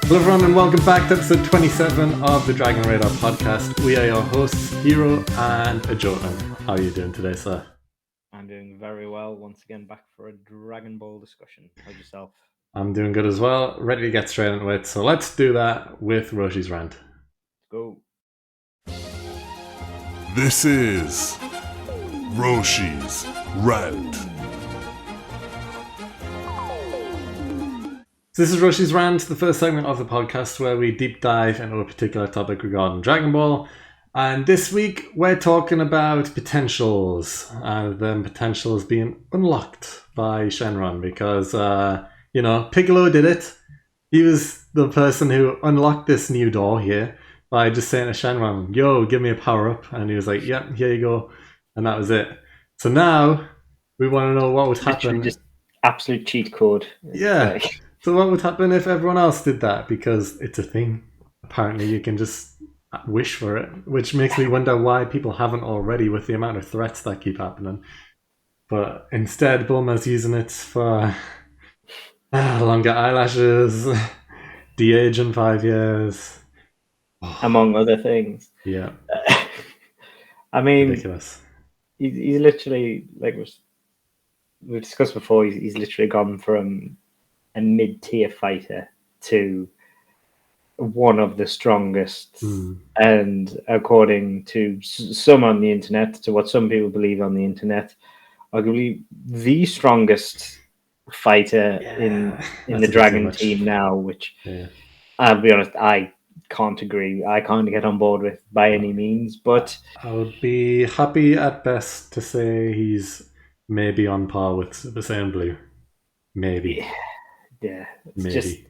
Hello everyone and welcome back to episode 27 of the Dragon Radar podcast. We are your hosts, Heeroh and Ajoten. How are you doing today, sir? I'm doing very well. Once again, back for a Dragon Ball discussion. How's yourself? I'm doing good as well. Ready to get straight into it. So let's do that with Roshi's rant. Go. This is Roshi's Rant. This is Roshi's rant, the first segment of the podcast where we deep dive into a particular topic regarding Dragon Ball. And this week we're talking about potentials, and them potentials being unlocked by Shenron because, Piccolo did it. He was the person who unlocked this new door here by just saying to Shenron, yo, give me a power up. And he was like, yep, here you go. And that was it. So now we want to know what would happen. Literally just absolute cheat code. Yeah. So what would happen if everyone else did that? Because it's a thing. Apparently you can just wish for it, which makes me wonder why people haven't already with the amount of threats that keep happening. But instead, Bulma's using it for longer eyelashes, de-age in 5 years. Among other things. Yeah. I mean, ridiculous. He's literally, like we've discussed before, he's literally gone from a mid-tier fighter to one of the strongest, and according to some on the internet, to what some people believe on the internet, arguably the strongest fighter in the Dragon team now, which I'll be honest, I can't agree. I can't get on board with by any means, but I would be happy at best to say he's maybe on par with the Saiyan Blue. Maybe. Yeah, it's maybe.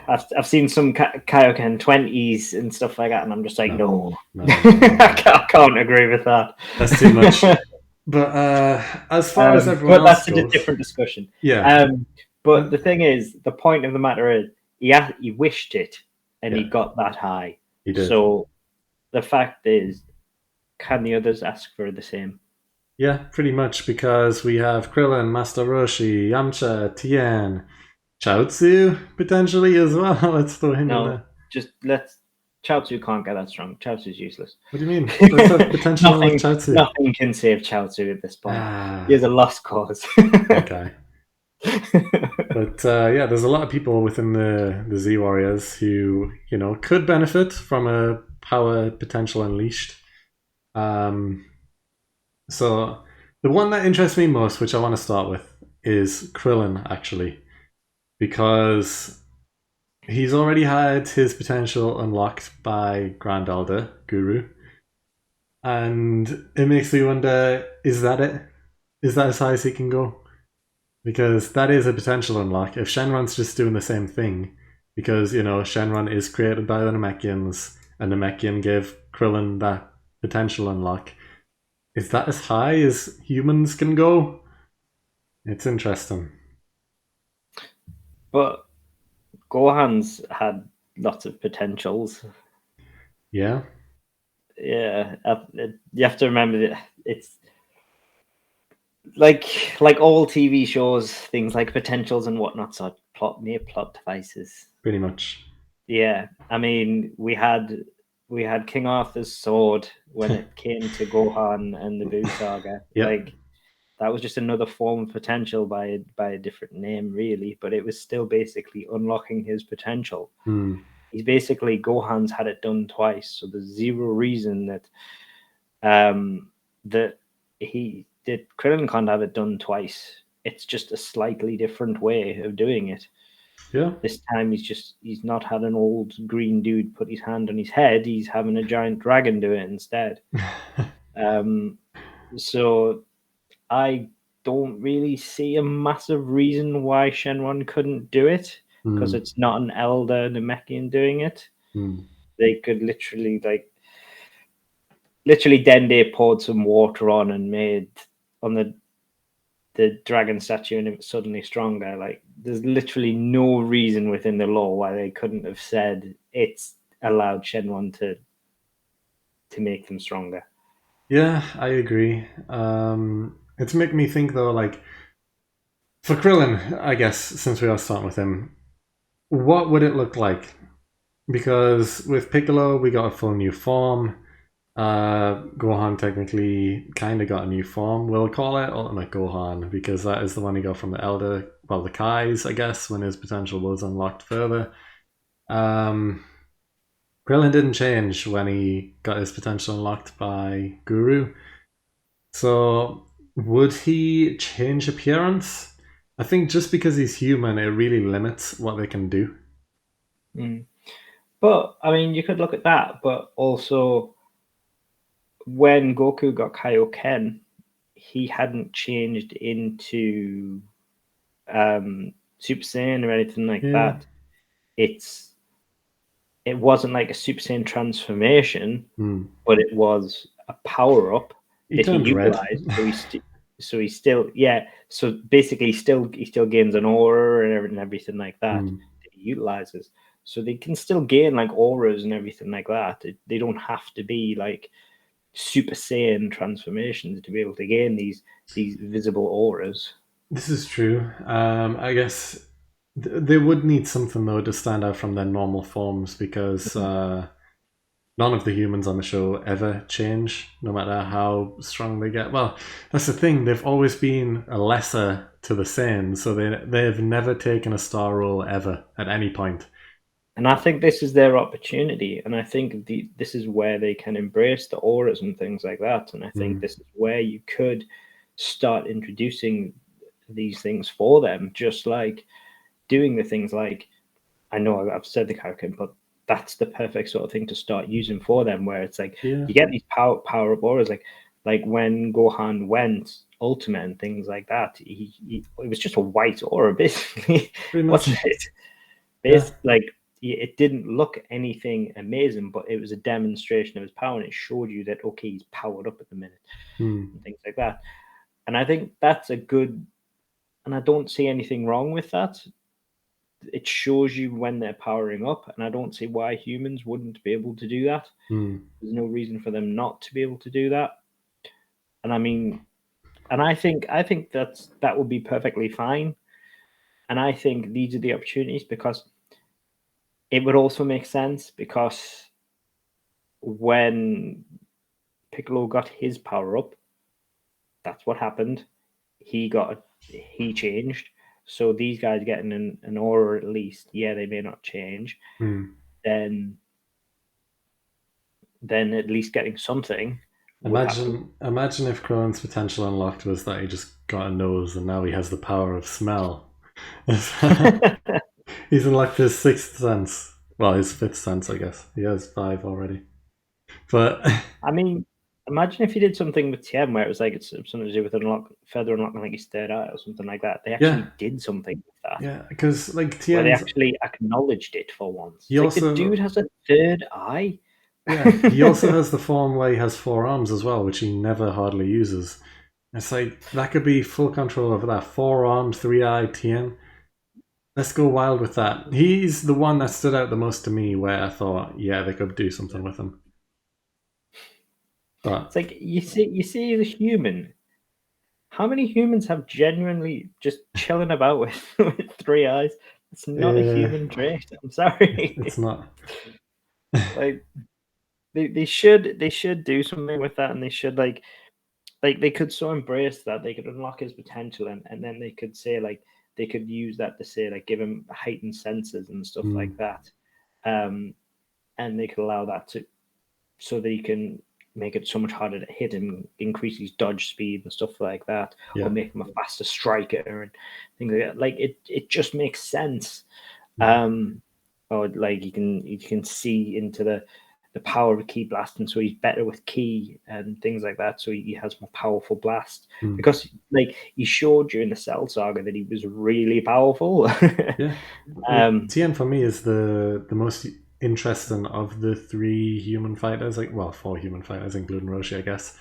Just I've seen some Kaioken 20s and stuff like that, and I'm just like, no. I can't agree with that. That's too much. But as far as everyone else goes, that's a different discussion. Yeah. But the thing is, the point of the matter is, he wished it, and he got that high. He did. So the fact is, can the others ask for the same? Yeah, pretty much, because we have Krillin, Master Roshi, Yamcha, Tien, Chaozu potentially as well. Let's throw him in there. Chaozu can't get that strong. Chaozu's useless. What do you mean? Let's have potential with Chaozu. Nothing can save Chaozu at this point. He's a lost cause. Okay. But there's a lot of people within the Z Warriors who, could benefit from a power potential unleashed. So the one that interests me most, which I want to start with, is Krillin, actually. Because he's already had his potential unlocked by Grand Elder Guru. And it makes me wonder, is that it? Is that as high as he can go? Because that is a potential unlock. If Shenron's just doing the same thing, because, Shenron is created by the Namekians, and Namekian gave Krillin that potential unlock, is that as high as humans can go? It's interesting. But Gohan's had lots of potentials. Yeah. Yeah. You have to remember that it's like all TV shows, things like potentials and whatnot are mere plot devices. Pretty much. Yeah. I mean, we had King Arthur's sword when it came to Gohan and the Buu Saga. Yep. Like, that was just another form of potential by a different name, really. But it was still basically unlocking his potential. He's basically, Gohan's had it done twice, so there's zero reason that Krillin can't have it done twice. It's just a slightly different way of doing it. Yeah. This time he's not had an old green dude put his hand on his head. He's having a giant dragon do it instead. So I don't really see a massive reason why Shenron couldn't do it, because it's not an elder Namekian doing it. They could literally Dende poured some water on and made on the dragon statue, and it was suddenly stronger. Like, there's literally no reason within the law why they couldn't have said it's allowed Shenron to make them stronger. Yeah, I agree. It's making me think though, like, for Krillin, I guess, since we are starting with him, what would it look like? Because with Piccolo, we got a full new form. Gohan technically kind of got a new form. We'll call it Ultimate Gohan because that is the one he got from the Elder, well, the Kais, I guess, when his potential was unlocked further. Um, Krillin didn't change when he got his potential unlocked by Guru. So, would he change appearance? I think just because he's human, it really limits what they can do. Mm. But I mean, you could look at that, but also when Goku got Kaioken, he hadn't changed into Super Saiyan or anything like Yeah. that. It wasn't like a Super Saiyan transformation, but it was a power up He that he turned red. utilized. So he still, yeah. So basically, he still gains an aura and everything like that that he utilizes. So they can still gain like auras and everything like that. They don't have to be like Super Saiyan transformations to be able to gain these visible auras. This is true. I guess they would need something though to stand out from their normal forms because none of the humans on the show ever change, no matter how strong they get. Well, that's the thing; they've always been a lesser to the Saiyans, so they've never taken a star role ever at any point. And I think this is their opportunity. And I think this is where they can embrace the auras and things like that. And I think this is where you could start introducing these things for them, just like doing the things like, I know I've said the Kaioken, but that's the perfect sort of thing to start using for them, where it's like you get these power up auras, like when Gohan went Ultimate and things like that. It was just a white aura, basically. Wasn't it? Like it didn't look anything amazing, but it was a demonstration of his power, and it showed you that okay, he's powered up at the minute, and things like that. And I think that's a good, and I don't see anything wrong with that. It shows you when they're powering up, and I don't see why humans wouldn't be able to do that. There's no reason for them not to be able to do that. And I mean, and I think that would be perfectly fine. And I think these are the opportunities because it would also make sense because when Piccolo got his power up, that's what happened. He changed. So these guys getting an aura at least, yeah, they may not change. Then at least getting something. Imagine if Krillin's potential unlocked was that he just got a nose and now he has the power of smell. He's unlocked his sixth sense. Well, his fifth sense, I guess. He has 5 already. But I mean, imagine if you did something with Tien where it was like it's something to do with further unlocking like his third eye or something like that. They actually did something with that. Yeah, because like where Tien's, they actually acknowledged it for once. He also, like, the dude has a third eye. Yeah, he also has the form where he has 4 arms as well, which he never hardly uses. It's like that could be full control over that 4 arms, 3 eye Tien. Let's go wild with that. He's the one that stood out the most to me, where I thought, yeah, they could do something with him. But it's like you see the human. How many humans have genuinely just chilling about with 3 eyes? It's not a human trait. I'm sorry. It's not. Like they should do something with that, and they should like they could so embrace that they could unlock his potential, and then they could say like they could use that to say like give him heightened senses and stuff like that, and they could allow that to so that he can make it so much harder to hit him, increase his dodge speed and stuff like that, or make him a faster striker and things like that. Like it just makes sense. Or like you can see into the power of ki blasting, so he's better with ki and things like that. So he has more powerful blast because like he showed you in the Cell Saga that he was really powerful. Tien for me is the most interesting of the 3 human fighters, like 4 human fighters, including Roshi, I guess.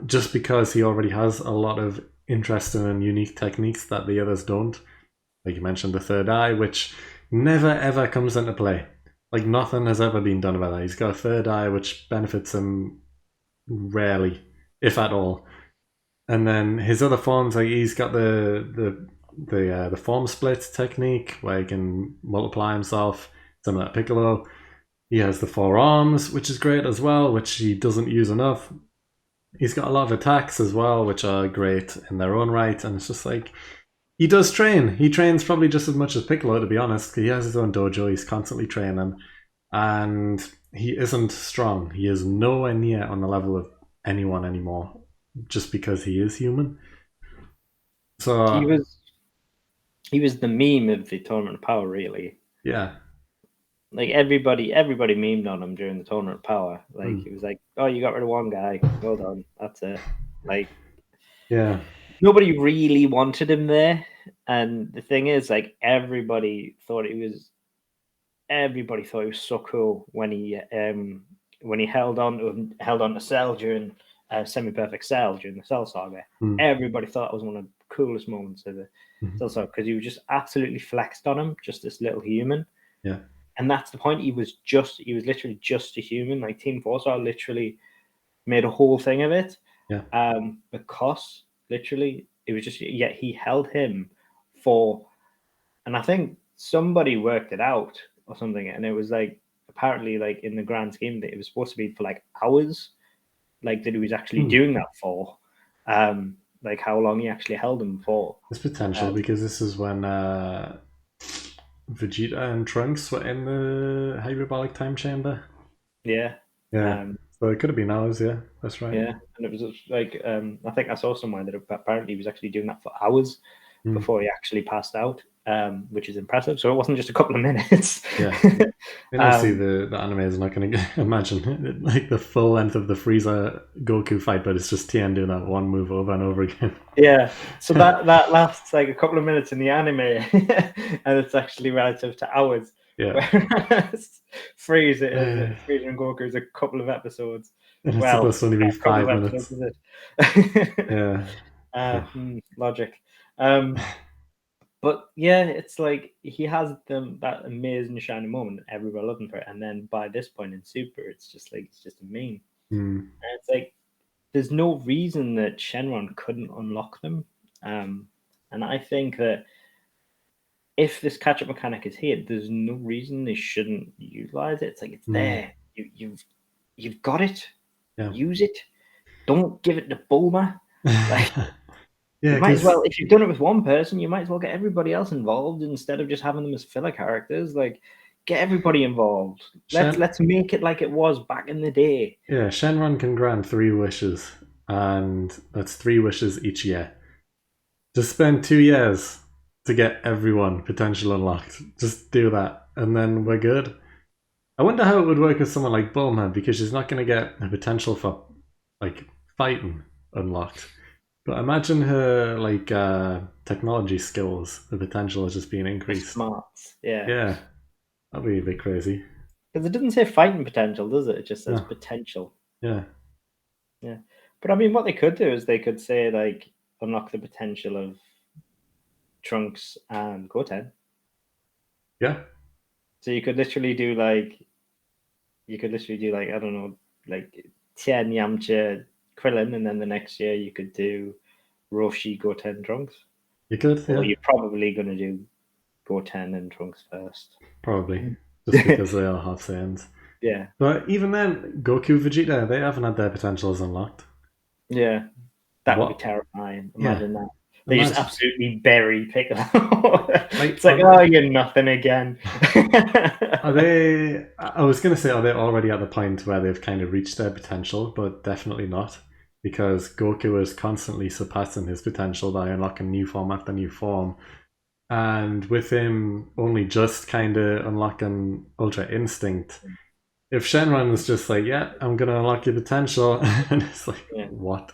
Just because he already has a lot of interesting and unique techniques that the others don't. Like you mentioned, the third eye, which never ever comes into play. Like nothing has ever been done about that. He's got a third eye, which benefits him rarely, if at all. And then his other forms, like he's got the the form split technique where he can multiply himself, similar to Piccolo. He has the four arms, which is great as well, which he doesn't use enough. He's got a lot of attacks as well, which are great in their own right, and it's just like he does train. He trains probably just as much as Piccolo, to be honest. He has his own dojo. He's constantly training, and he isn't strong. He is nowhere near on the level of anyone anymore, just because he is human. So he was the meme of the Tournament of Power, really. yeah, Like everybody memed on him during the Tournament of Power. Like it was like, oh, you got rid of one guy. Well done. That's it. Like yeah, nobody really wanted him there. And the thing is, like everybody thought he was so cool when he held on to Cell during Semi-Perfect Cell during the Cell Saga. Everybody thought it was one of the coolest moments of the Cell Saga because he was just absolutely flexed on him, just this little human. yeah. And that's the point. He was literally just a human. Like Team Four Star literally made a whole thing of it. Yeah. Because literally it was just, yet he held him for, and I think somebody worked it out or something, and it was like apparently like in the grand scheme that it was supposed to be for like hours, like that he was actually doing that for, like how long he actually held him for. There's potential because this is when Vegeta and Trunks were in the hyperbolic time chamber. Yeah. Yeah. So it could have been hours, yeah. That's right. Yeah. And it was like I think I saw somewhere that apparently he was actually doing that for hours before he actually passed out, which is impressive. So it wasn't just a couple of minutes. Yeah. Honestly, the anime is not going to imagine like the full length of the Frieza Goku fight, but it's just Tien doing that one move over and over again. Yeah. So that lasts like a couple of minutes in the anime, and it's actually relative to hours. Yeah. Whereas Frieza and Goku is a couple of episodes. And it's supposed to only be 5 minutes. Yeah. Logic. But yeah, it's like he has that amazing shiny moment, and everybody loving for it. And then by this point in Super, it's just a meme. And it's like there's no reason that Shenron couldn't unlock them. And I think that if this catch-up mechanic is here, there's no reason they shouldn't utilize it. It's like it's there. You've got it. Yeah. Use it. Don't give it to Bulma. Like, yeah, you might as well, if you've done it with one person, you might as well get everybody else involved instead of just having them as filler characters. Like, get everybody involved. Let's make it like it was back in the day. Yeah, Shenron can grant 3 wishes, and that's 3 wishes each year. Just spend 2 years to get everyone potential unlocked. Just do that, and then we're good. I wonder how it would work with someone like Bulma, because she's not going to get the potential for like fighting unlocked. But imagine her like technology skills, the potential is just being increased. Smarts, yeah. Yeah, that'd be a bit crazy. Because it doesn't say fighting potential, does it? It just says potential. Yeah. Yeah. But I mean, what they could do is they could say like unlock the potential of Trunks and Goten. Yeah. So you could literally do like I don't know, like Tien, Yamcha, Krillin, and then the next year you could do Roshi, Goten, Trunks. You could, yeah. Or you're probably going to do Goten and Trunks first. Probably, just because they are half Saiyans. Yeah. But even then, Goku, Vegeta, they haven't had their potentials unlocked. Yeah. That would be terrifying. Imagine that. They Imagine. just absolutely bury Piccolo. It's like, oh, you're nothing again. Are they? I was going to say, are they already at the point where they've kind of reached their potential, but definitely not, because Goku is constantly surpassing his potential by unlocking new form after new form, and with him only just kind of unlocking Ultra Instinct. If Shenron was just like, yeah, I'm going to unlock your potential, and it's like, what?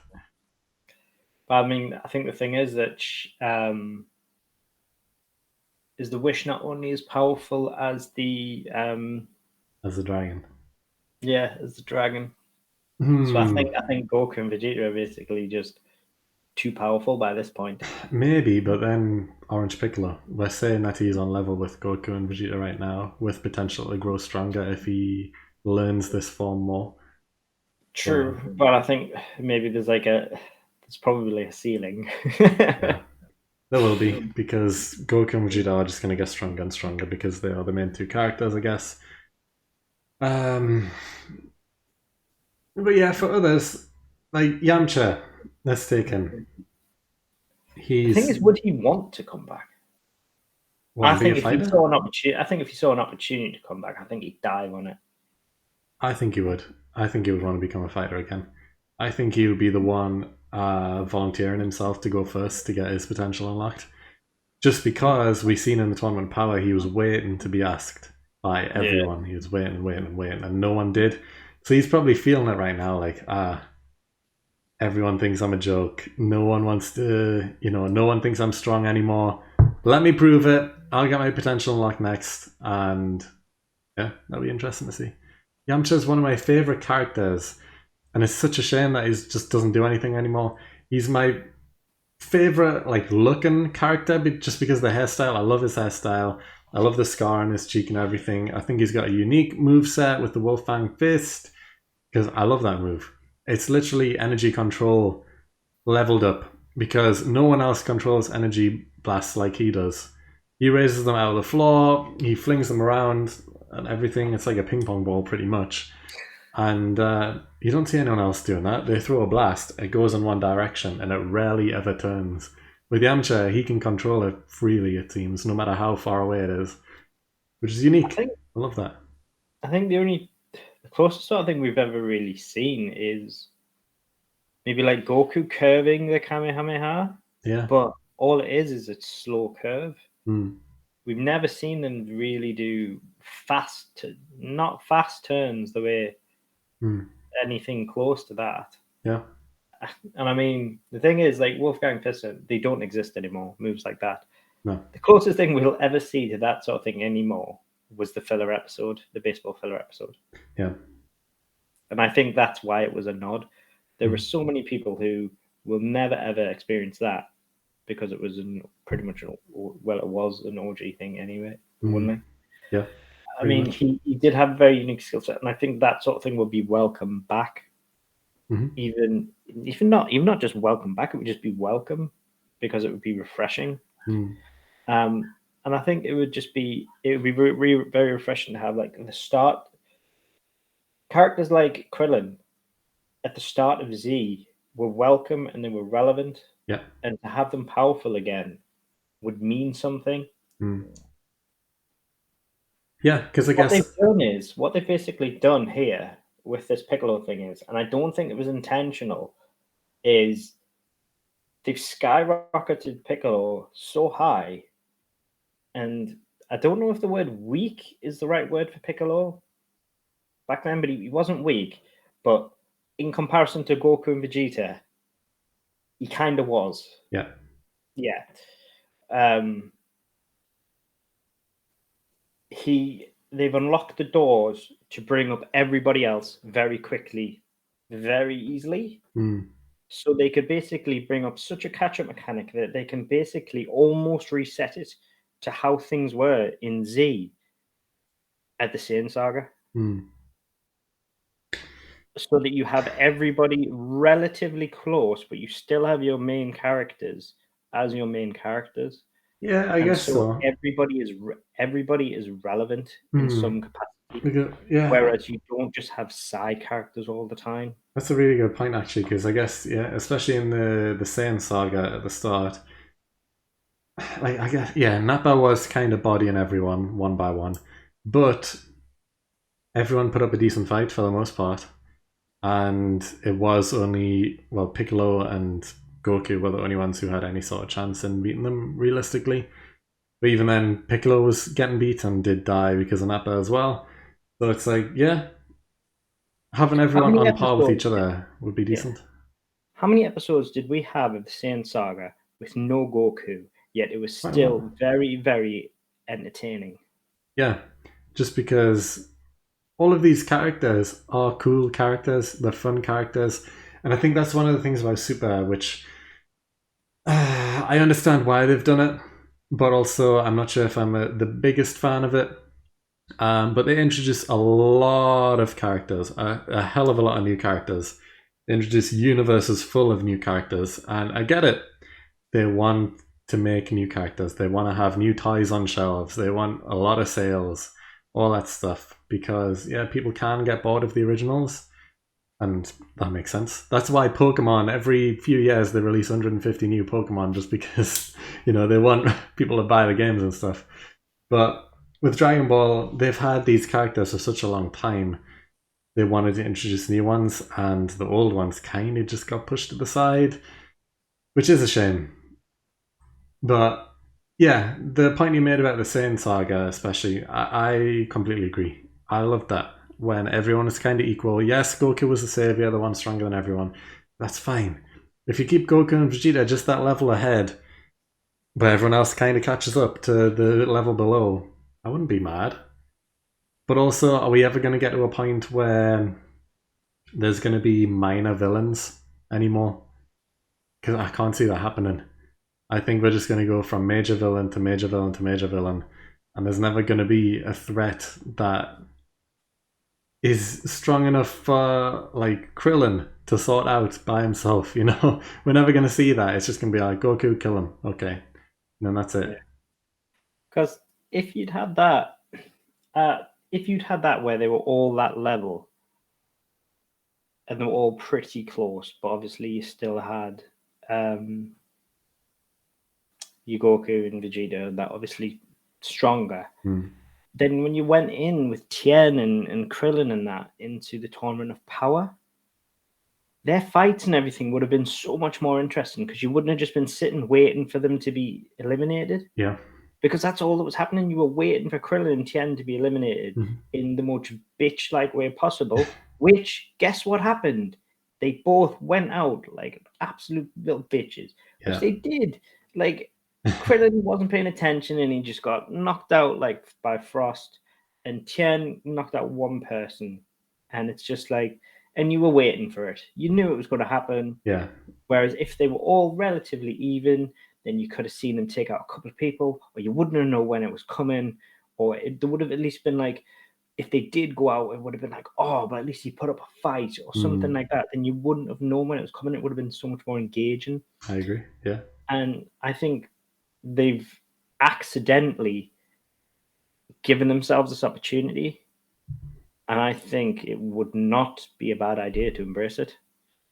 But I mean, I think the thing is that is the wish not only as powerful as the dragon? Yeah, as the dragon. So I think Goku and Vegeta are basically just too powerful by this point. Maybe, but then Orange Piccolo. We're saying that he's on level with Goku and Vegeta right now, with potential to grow stronger if he learns this form more. True, but I think maybe there's probably a ceiling. There will be, because Goku and Vegeta are just going to get stronger and stronger because they are the main two characters, I guess. Um, but yeah, for others, like Yamcha, let's take him. The thing is, He's would he want to come back? want I to be a think if he fighter. saw an opportunity, I think if he saw an opportunity to come back, I think he'd dive on it. I think he would. I think he would want to become a fighter again. I think he would be the one volunteering himself to go first to get his potential unlocked. Just because we've seen in the Tournament of Power, he was waiting to be asked by everyone. He was waiting, waiting, waiting, and no one did. So he's probably feeling it right now, like, everyone thinks I'm a joke. No one wants to, no one thinks I'm strong anymore. Let me prove it. I'll get my potential unlocked next. And yeah, that'll be interesting to see. Yamcha is one of my favorite characters, and it's such a shame that he just doesn't do anything anymore. He's my favorite looking character, just because of the hairstyle. I love his hairstyle. I love the scar on his cheek and everything. I think he's got a unique move set with the Wolfang Fist, because I love that move. It's literally energy control leveled up, because no one else controls energy blasts like he does. He raises them out of the floor, he flings them around and everything. It's like a ping pong ball pretty much. And you don't see anyone else doing that. They throw a blast, it goes in one direction, and it rarely ever turns. With Yamcha, he can control it freely, it seems, no matter how far away it is, which is unique. I love that. I think the closest sort of thing we've ever really seen is maybe like Goku curving the Kamehameha. Yeah. But all it is a slow curve. Mm. We've never seen them really do not fast turns the way anything close to that. Yeah. And I mean, the thing is, like Wolfgang Fischer, they don't exist anymore. Moves like that. No. The closest thing we'll ever see to that sort of thing anymore was the filler episode, the baseball filler episode. Yeah. And I think that's why it was a nod. There were so many people who will never ever experience that, because it was it was an OG thing anyway, wasn't it? Yeah. I mean, he did have a very unique skill set, and I think that sort of thing would be welcome back. Mm-hmm. Even not just welcome back, it would just be welcome, because it would be refreshing. And I think it would be very, very refreshing to have, like, in the start, characters like Krillin at the start of Z were welcome and they were relevant. Yeah. And to have them powerful again would mean something. Yeah, because I guess what they've basically done here with this Piccolo thing is, and I don't think it was intentional, is they've skyrocketed Piccolo so high, and I don't know if the word weak is the right word for Piccolo back then, but he wasn't weak, but in comparison to Goku and Vegeta, he kind of was. Yeah. Yeah. They've unlocked the doors to bring up everybody else very quickly, very easily. So they could basically bring up such a catch-up mechanic that they can basically almost reset it to how things were in Z at the Saiyan Saga. So that you have everybody relatively close, but you still have your main characters as your main characters. Yeah, I guess so. Everybody is relevant in some capacity. Yeah. Whereas you don't just have side characters all the time. That's a really good point, actually, because I guess, especially in the Saiyan Saga at the start, I guess, Nappa was kind of bodying everyone one by one, but everyone put up a decent fight for the most part. And it was only, Piccolo and Goku were the only ones who had any sort of chance in beating them realistically. But even then, Piccolo was getting beat and did die because of Nappa as well. So it's like, having everyone on par with each other would be decent. How many episodes did we have of the Saiyan Saga with no Goku, yet it was still very, very entertaining? Yeah, just because all of these characters are cool characters, they're fun characters, and I think that's one of the things about Super, which I understand why they've done it, but also I'm not sure if I'm the biggest fan of it. But they introduce a lot of characters, a hell of a lot of new characters. They introduce universes full of new characters, and I get it. They want to make new characters. They want to have new toys on shelves. They want a lot of sales, all that stuff. Because people can get bored of the originals, and that makes sense. That's why Pokemon, every few years they release 150 new Pokemon, just because they want people to buy the games and stuff. But with Dragon Ball, they've had these characters for such a long time. They wanted to introduce new ones, and the old ones kind of just got pushed to the side, which is a shame. But yeah, the point you made about the Saiyan saga, especially, I completely agree. I love that when everyone is kind of equal. Yes, Goku was the savior, the one stronger than everyone. That's fine. If you keep Goku and Vegeta just that level ahead, but everyone else kind of catches up to the level below, I wouldn't be mad. But also, are we ever going to get to a point where there's going to be minor villains anymore? Because I can't see that happening. I think we're just going to go from major villain to major villain to major villain, and there's never going to be a threat that is strong enough for like Krillin to sort out by himself. We're never going to see that. It's just going to be like, Goku, kill him, okay, and then that's it. Because if you'd had that where they were all that level and they were all pretty close, but obviously you still had your Goku and Vegeta, that obviously stronger. Then when you went in with Tien and Krillin and that into the Tournament of Power, their fights and everything would have been so much more interesting, because you wouldn't have just been sitting waiting for them to be eliminated. Yeah. Because that's all that was happening. You were waiting for Krillin and Tien to be eliminated in the most bitch-like way possible, which, guess what happened? They both went out like absolute little bitches. Which they did. Like, Krillin wasn't paying attention and he just got knocked out like by Frost, and Tien knocked out one person. And it's just like, and you were waiting for it. You knew it was going to happen. Yeah. Whereas if they were all relatively even, then you could have seen them take out a couple of people, or you wouldn't have known when it was coming, or there would have at least been like, if they did go out, it would have been like, oh, but at least he put up a fight or something like that. Then you wouldn't have known when it was coming. It would have been so much more engaging. I agree, yeah. And I think they've accidentally given themselves this opportunity, and I think it would not be a bad idea to embrace it.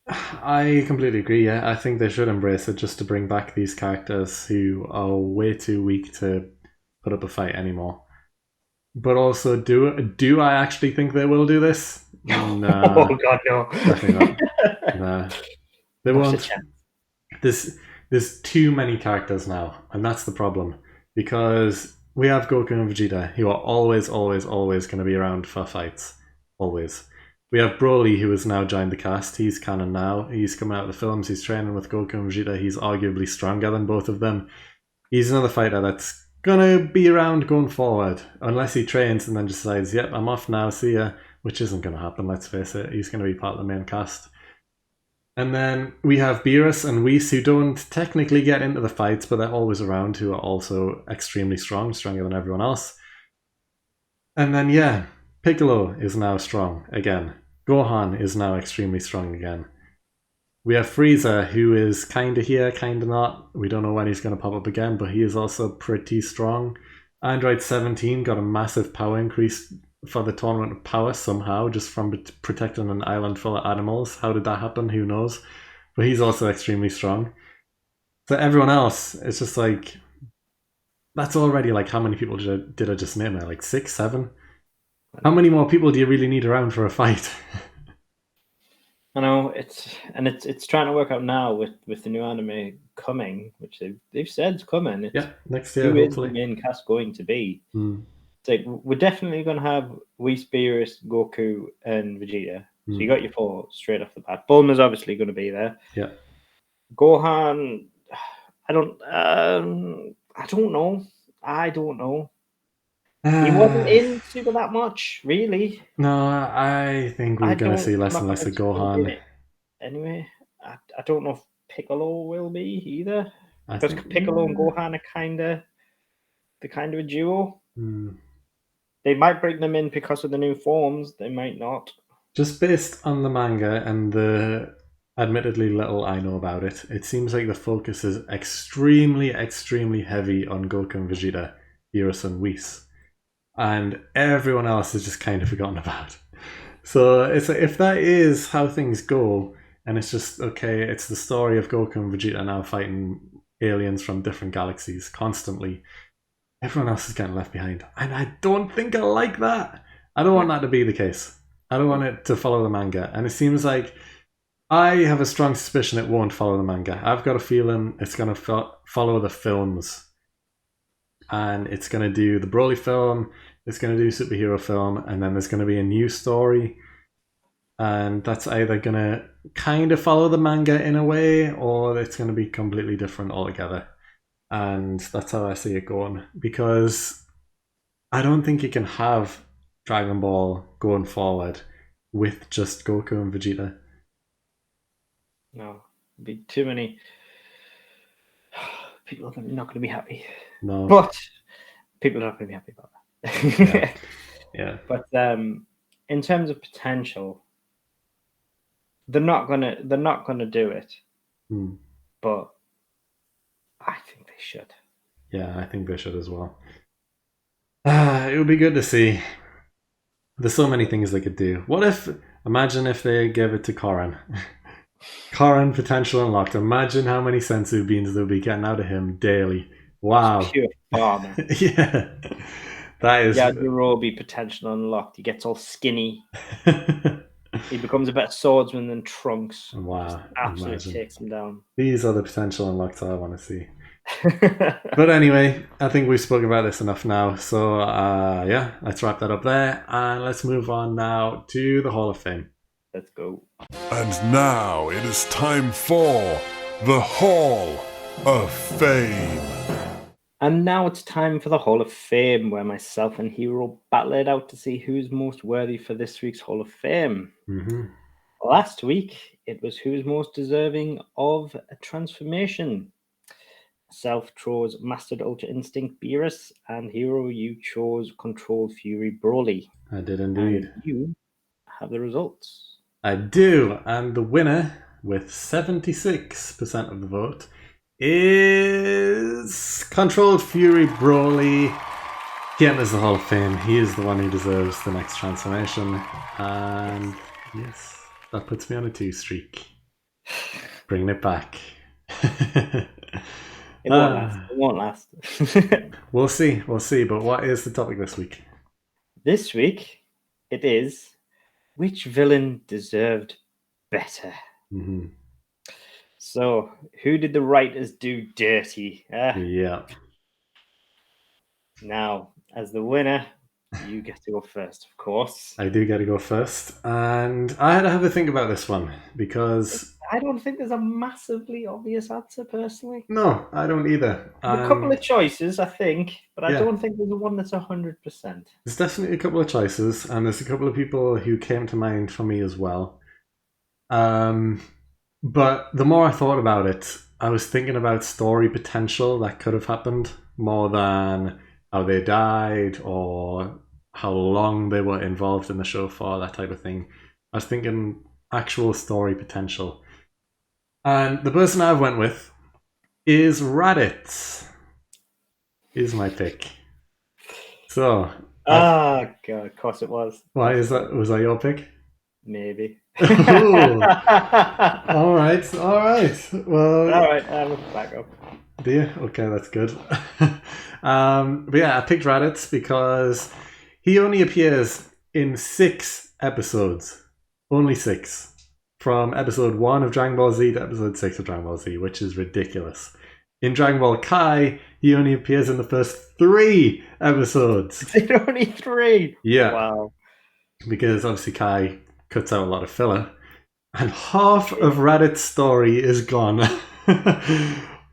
I completely agree, yeah. I think they should embrace it, just to bring back these characters who are way too weak to put up a fight anymore. But also, do I actually think they will do this? Nah, oh God, no. Definitely not. Nah. They won't. There's too many characters now, and that's the problem. Because we have Goku and Vegeta, who are always going to be around for fights. Always. We have Broly, who has now joined the cast. He's canon now. He's coming out of the films. He's training with Goku and Vegeta. He's arguably stronger than both of them. He's another fighter that's gonna be around going forward, unless he trains and then decides, yep, I'm off now, see ya, which isn't gonna happen, let's face it. He's gonna be part of the main cast. And then we have Beerus and Whis, who don't technically get into the fights, but they're always around, who are also extremely strong, stronger than everyone else. And then, Piccolo is now strong again. Gohan is now extremely strong again. We have Frieza, who is kind of here, kind of not. We don't know when he's going to pop up again, but he is also pretty strong. Android 17 got a massive power increase for the Tournament of Power somehow, just from protecting an island full of animals. How did that happen? Who knows? But he's also extremely strong. So everyone else, it's just like, that's already like, how many people did I just name there? Like 6, 7? How many more people do you really need around for a fight? I know it's trying to work out now with the new anime coming, which they've said is coming. Next year, who hopefully. is the main cast going to be? It's like, we're definitely going to have Whis, Beerus, Goku, and Vegeta. So you got your 4 straight off the bat. Bulma's obviously going to be there. Yeah. Gohan, I don't know. He wasn't in Super that much, really. No, I think we're going to see less and less of Gohan. Anyway, I don't know if Piccolo will be either. Because Piccolo and Gohan are kind of a duo. They might bring them in because of the new forms. They might not. Just based on the manga and the admittedly little I know about it, it seems like the focus is extremely, extremely heavy on Goku and Vegeta, Heeroes and Whis, and everyone else is just kind of forgotten about. So it's if that is how things go, and it's just okay, it's the story of Goku and Vegeta now fighting aliens from different galaxies constantly. Everyone else is getting left behind, and I don't think I like that. I don't want that to be the case. I don't want it to follow the manga, and it seems like I have a strong suspicion it won't follow the manga. I've got a feeling it's going to follow the films, and it's going to do the Broly film, it's going to do superhero film, and then there's going to be a new story, and that's either going to kind of follow the manga in a way, or it's going to be completely different altogether. And that's how I see it going, because I don't think you can have Dragon Ball going forward with just Goku and Vegeta. No, it'd be too many. People are not going to be happy. No, but people are not going to be happy about that. yeah. But in terms of potential, they're not gonna do it. But I think they should. Yeah, I think they should as well. It would be good to see. There's so many things they could do. Imagine if they gave it to Koran. Koran potential unlocked. Imagine how many sensu beans they'll be getting out of him daily. Wow. It's pure farming. Yeah. That is. Yeah, Yajirobe potential unlocked. He gets all skinny. He becomes a better swordsman than Trunks. Wow. Just absolutely takes him down. These are the potential unlocks I want to see. But anyway, I think we've spoken about this enough now. So yeah, let's wrap that up there. And let's move on now to the Hall of Fame. Let's go. And now it is time for the Hall of Fame. And now it's time for the Hall of Fame, where myself and Heeroh battle it out to see who's most worthy for this week's Hall of Fame. Mm-hmm. Last week, it was who's most deserving of a transformation. Self chose Mastered Ultra Instinct Beerus, and Heeroh, you chose Controlled Fury Broly. I did indeed. And you have the results. I do, and the winner, with 76% of the vote, is Controlled Fury Broly. He enters the Hall of Fame. He is the one who deserves the next transformation. And yes, that puts me on a 2 streak. Bringing it back. It won't last. It won't last. We'll see. But what is the topic this week? This week, it is which villain deserved better? Mm-hmm. So, who did the writers do dirty? Yeah. Now, as the winner, you get to go first, of course. I do get to go first. And I had to have a think about this one, because I don't think there's a massively obvious answer, personally. no, I don't either. A couple of choices, I think, but I Yeah. don't think there's one that's 100%. There's definitely a couple of choices, and there's a couple of people who came to mind for me as well. But the more I thought about it, I was thinking about story potential that could have happened more than how they died or how long they were involved in the show for, that type of thing. I was thinking actual story potential. And the person I went with is Raditz. Is my pick. So. God, of course it was. Why is that? Was that your pick? Maybe. All right. Well. All right, I'm back up. Do you? Okay, that's good. But yeah, I picked Raditz because he only appears in 6 episodes. Only 6. From episode 1 of Dragon Ball Z to episode 6 of Dragon Ball Z, which is ridiculous. In Dragon Ball Kai, he only appears in the first 3 episodes. Only 3? Yeah. Wow. Because obviously Kai cuts out a lot of filler. And half of Raditz's story is gone.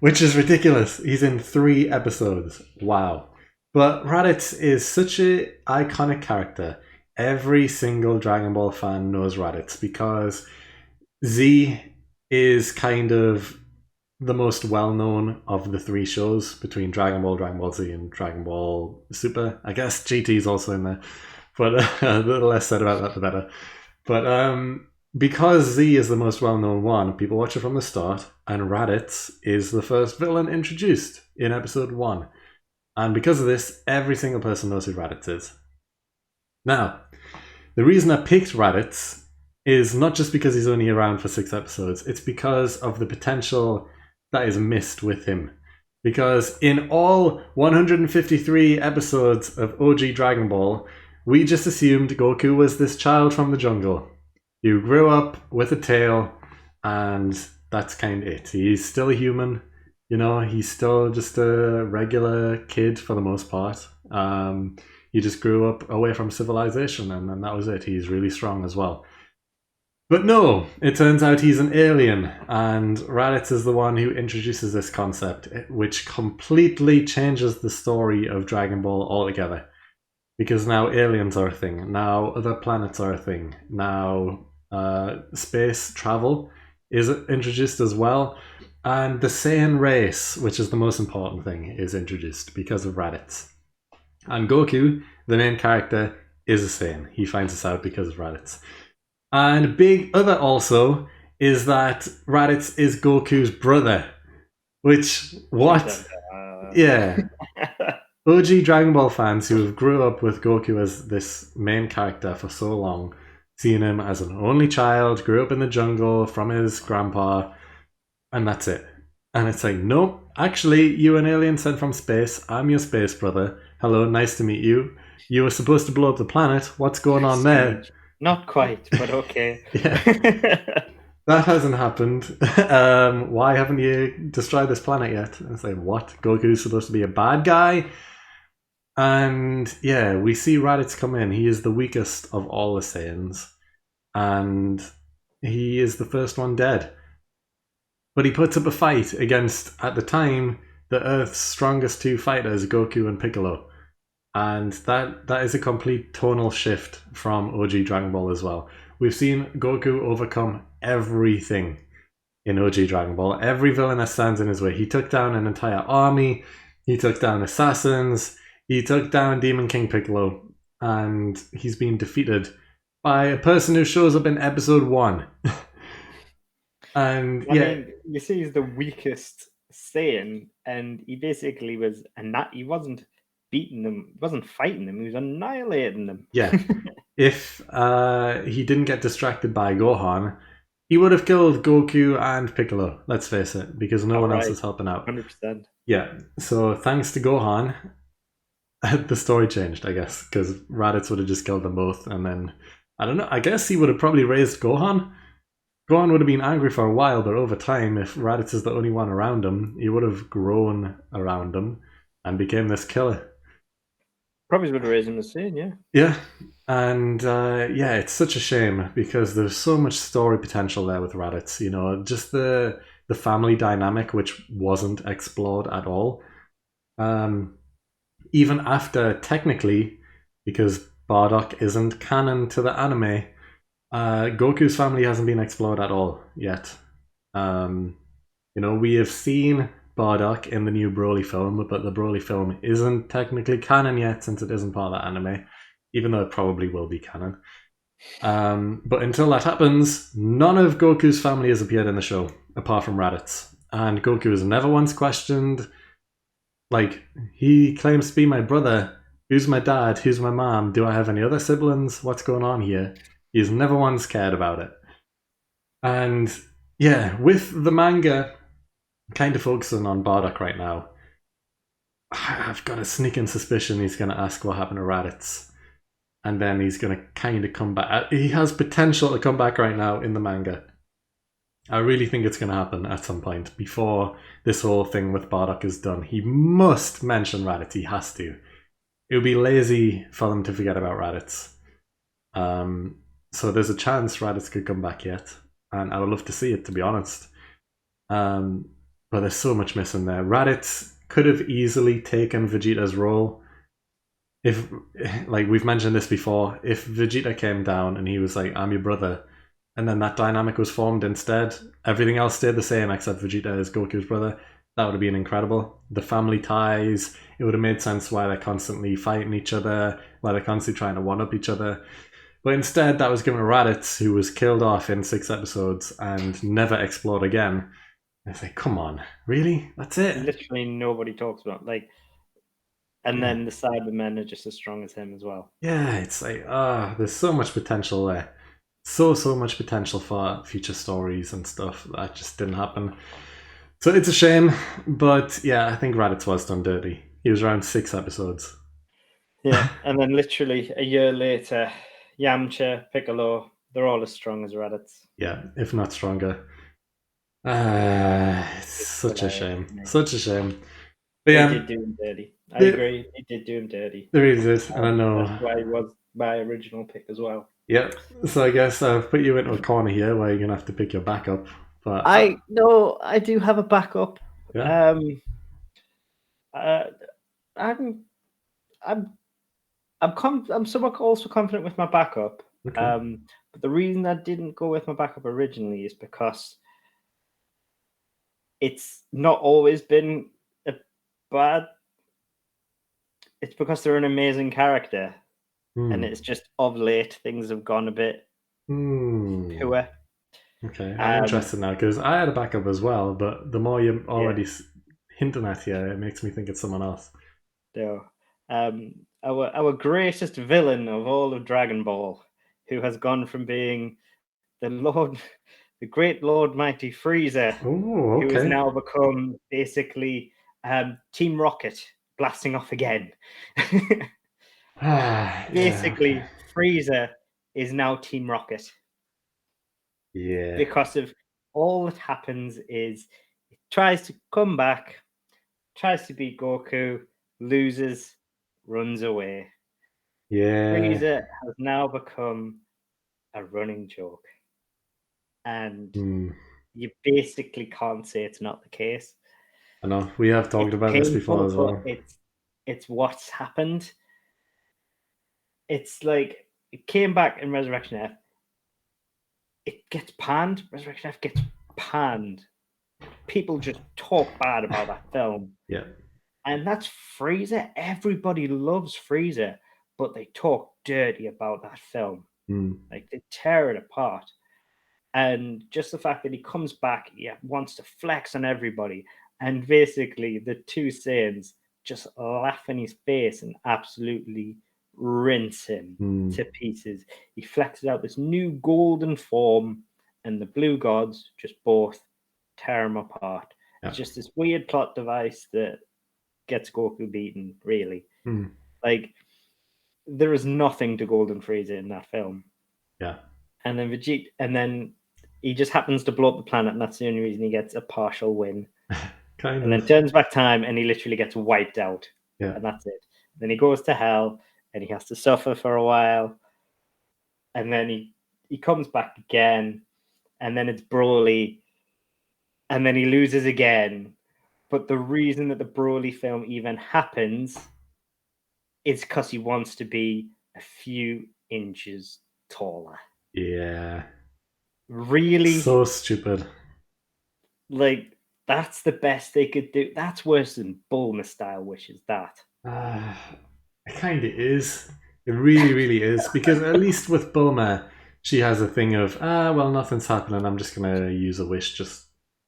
Which is ridiculous. He's in 3 episodes. Wow. But Raditz is such an iconic character. Every single Dragon Ball fan knows Raditz because Z is kind of the most well-known of the 3 shows between Dragon Ball Z, and Dragon Ball Super. I guess GT is also in there. But the less said about that, the better. But because Z is the most well-known one, people watch it from the start, and Raditz is the first villain introduced in episode 1. And because of this, every single person knows who Raditz is. Now, the reason I picked Raditz is not just because he's only around for 6 episodes, it's because of the potential that is missed with him. Because in all 153 episodes of OG Dragon Ball, we just assumed Goku was this child from the jungle. You grew up with a tail, and that's kind of it. He's still a human, he's still just a regular kid for the most part. He just grew up away from civilization, and then that was it. He's really strong as well. But no, it turns out he's an alien, and Raditz is the one who introduces this concept, which completely changes the story of Dragon Ball altogether. Because now aliens are a thing, now other planets are a thing, now space travel is introduced as well, and the Saiyan race, which is the most important thing, is introduced because of Raditz. And Goku, the main character, is a Saiyan. He finds this out because of Raditz. And big other also is that Raditz is Goku's brother, which, what? Yeah. OG Dragon Ball fans who have grew up with Goku as this main character for so long, seeing him as an only child, grew up in the jungle from his grandpa, and that's it. And it's like, nope, actually, you're an alien sent from space. I'm your space brother. Hello, nice to meet you. You were supposed to blow up the planet. What's going on there? Not quite, but okay. That hasn't happened. Why haven't you destroyed this planet yet? And it's like, what? Goku's supposed to be a bad guy? And yeah, we see Raditz come in. He is the weakest of all the Saiyans. And he is the first one dead. But he puts up a fight against, at the time, the Earth's strongest 2 fighters, Goku and Piccolo. And that is a complete tonal shift from OG Dragon Ball as well. We've seen Goku overcome everything in OG Dragon Ball. Every villain that stands in his way. He took down an entire army. He took down assassins. He took down Demon King Piccolo. And he's been defeated by a person who shows up in episode 1. And I mean, you see, he's the weakest Saiyan, and he basically was, he wasn't beating them, he wasn't fighting them, he was annihilating them. Yeah. If he didn't get distracted by Gohan, he would have killed Goku and Piccolo, let's face it, because no one else is helping out. 100%. Yeah, so thanks to Gohan, the story changed, I guess, because Raditz would have just killed them both, and then, I don't know, I guess he would have probably raised Gohan. Gohan would have been angry for a while, but over time, if Raditz is the only one around him, he would have grown around him and became this killer. Probably would have raised him the same, yeah. Yeah, and it's such a shame because there's so much story potential there with Raditz. Just the family dynamic, which wasn't explored at all. Even after, technically, because Bardock isn't canon to the anime, Goku's family hasn't been explored at all yet. We have seen Bardock in the new Broly film, but the Broly film isn't technically canon yet since it isn't part of the anime, even though it probably will be canon. But until that happens, none of Goku's family has appeared in the show, apart from Raditz. And Goku has never once questioned, he claims to be my brother. Who's my dad? Who's my mom? Do I have any other siblings? What's going on here? He's never once cared about it. And yeah, with the manga kind of focusing on Bardock right now, I've got a sneaking suspicion he's going to ask what happened to Raditz. And then he's going to kind of come back. He has potential to come back right now in the manga. I really think it's going to happen at some point before this whole thing with Bardock is done. He must mention Raditz. He has to. It would be lazy for them to forget about Raditz. So there's a chance Raditz could come back yet. And I would love to see it, to be honest. But there's so much missing there. Raditz could have easily taken Vegeta's role. If, we've mentioned this before, if Vegeta came down and he was like, I'm your brother, and then that dynamic was formed instead, everything else stayed the same except Vegeta is Goku's brother, that would have been incredible. The family ties, it would have made sense why they're constantly fighting each other, why they're constantly trying to one-up each other. But instead, that was given to Raditz, who was killed off in 6 episodes and never explored again. And it's like, come on, really? That's it? Literally nobody talks about and then the Cybermen are just as strong as him as well. Yeah, it's like, there's so much potential there. So much potential for future stories and stuff that just didn't happen. So it's a shame, but yeah, I think Raditz was done dirty. He was around 6 episodes. Yeah, and then literally a year later, Yamcha, Piccolo, they're all as strong as Raditz. Yeah, if not stronger. It's such a shame. Such a shame. But They did do him dirty. I agree. They did do him dirty. They really did, and I know. That's why he was my original pick as well. Yep. So I guess I've put you into a corner here where you're gonna have to pick your backup. But I do have a backup. Yeah. I'm somewhat also confident with my backup. Okay. But the reason I didn't go with my backup originally is because it's not always been a bad. It's because they're an amazing character, and it's just of late things have gone a bit poor. Okay, I'm interested now because I had a backup as well, but the more you're already hinting at here, it makes me think it's someone else. So, our greatest villain of all of Dragon Ball, who has gone from being the great Lord Mighty Frieza, who has now become basically Team Rocket blasting off again. Basically, Frieza is now Team Rocket. Yeah. Because of all that happens is it tries to come back, tries to beat Goku, loses, runs away. Yeah. Frieza has now become a running joke. And you basically can't say it's not the case. I know. We have talked about this before as well. It's what's happened. It's like it came back in Resurrection F. It gets panned. Resurrection F gets panned. People just talk bad about that film. Yeah. And that's Frieza. Everybody loves Frieza, but they talk dirty about that film. Like they tear it apart. And just the fact that he comes back, he wants to flex on everybody. And basically the two Saiyans just laugh in his face and absolutely rinse him to pieces. He flexes out this new golden form, and the blue gods just both tear him apart. Yeah. It's just this weird plot device that gets Goku beaten, really. Like, there is nothing to Golden Frieza in that film. Yeah. And then Vegeta, and then he just happens to blow up the planet, and that's the only reason he gets a partial win. And then turns back time, and he literally gets wiped out. Yeah. And that's it. Then he goes to hell, and he has to suffer for a while. And then he comes back again, and then it's Broly, and then he loses again. But the reason that the Broly film even happens is because he wants to be a few inches taller. Yeah. Really? So stupid. Like, that's the best they could do. That's worse than Bulma style wishes, that. It kind of is. It really, really is. Because at least with Bulma, she has a thing of, well, nothing's happening. I'm just going to use a wish just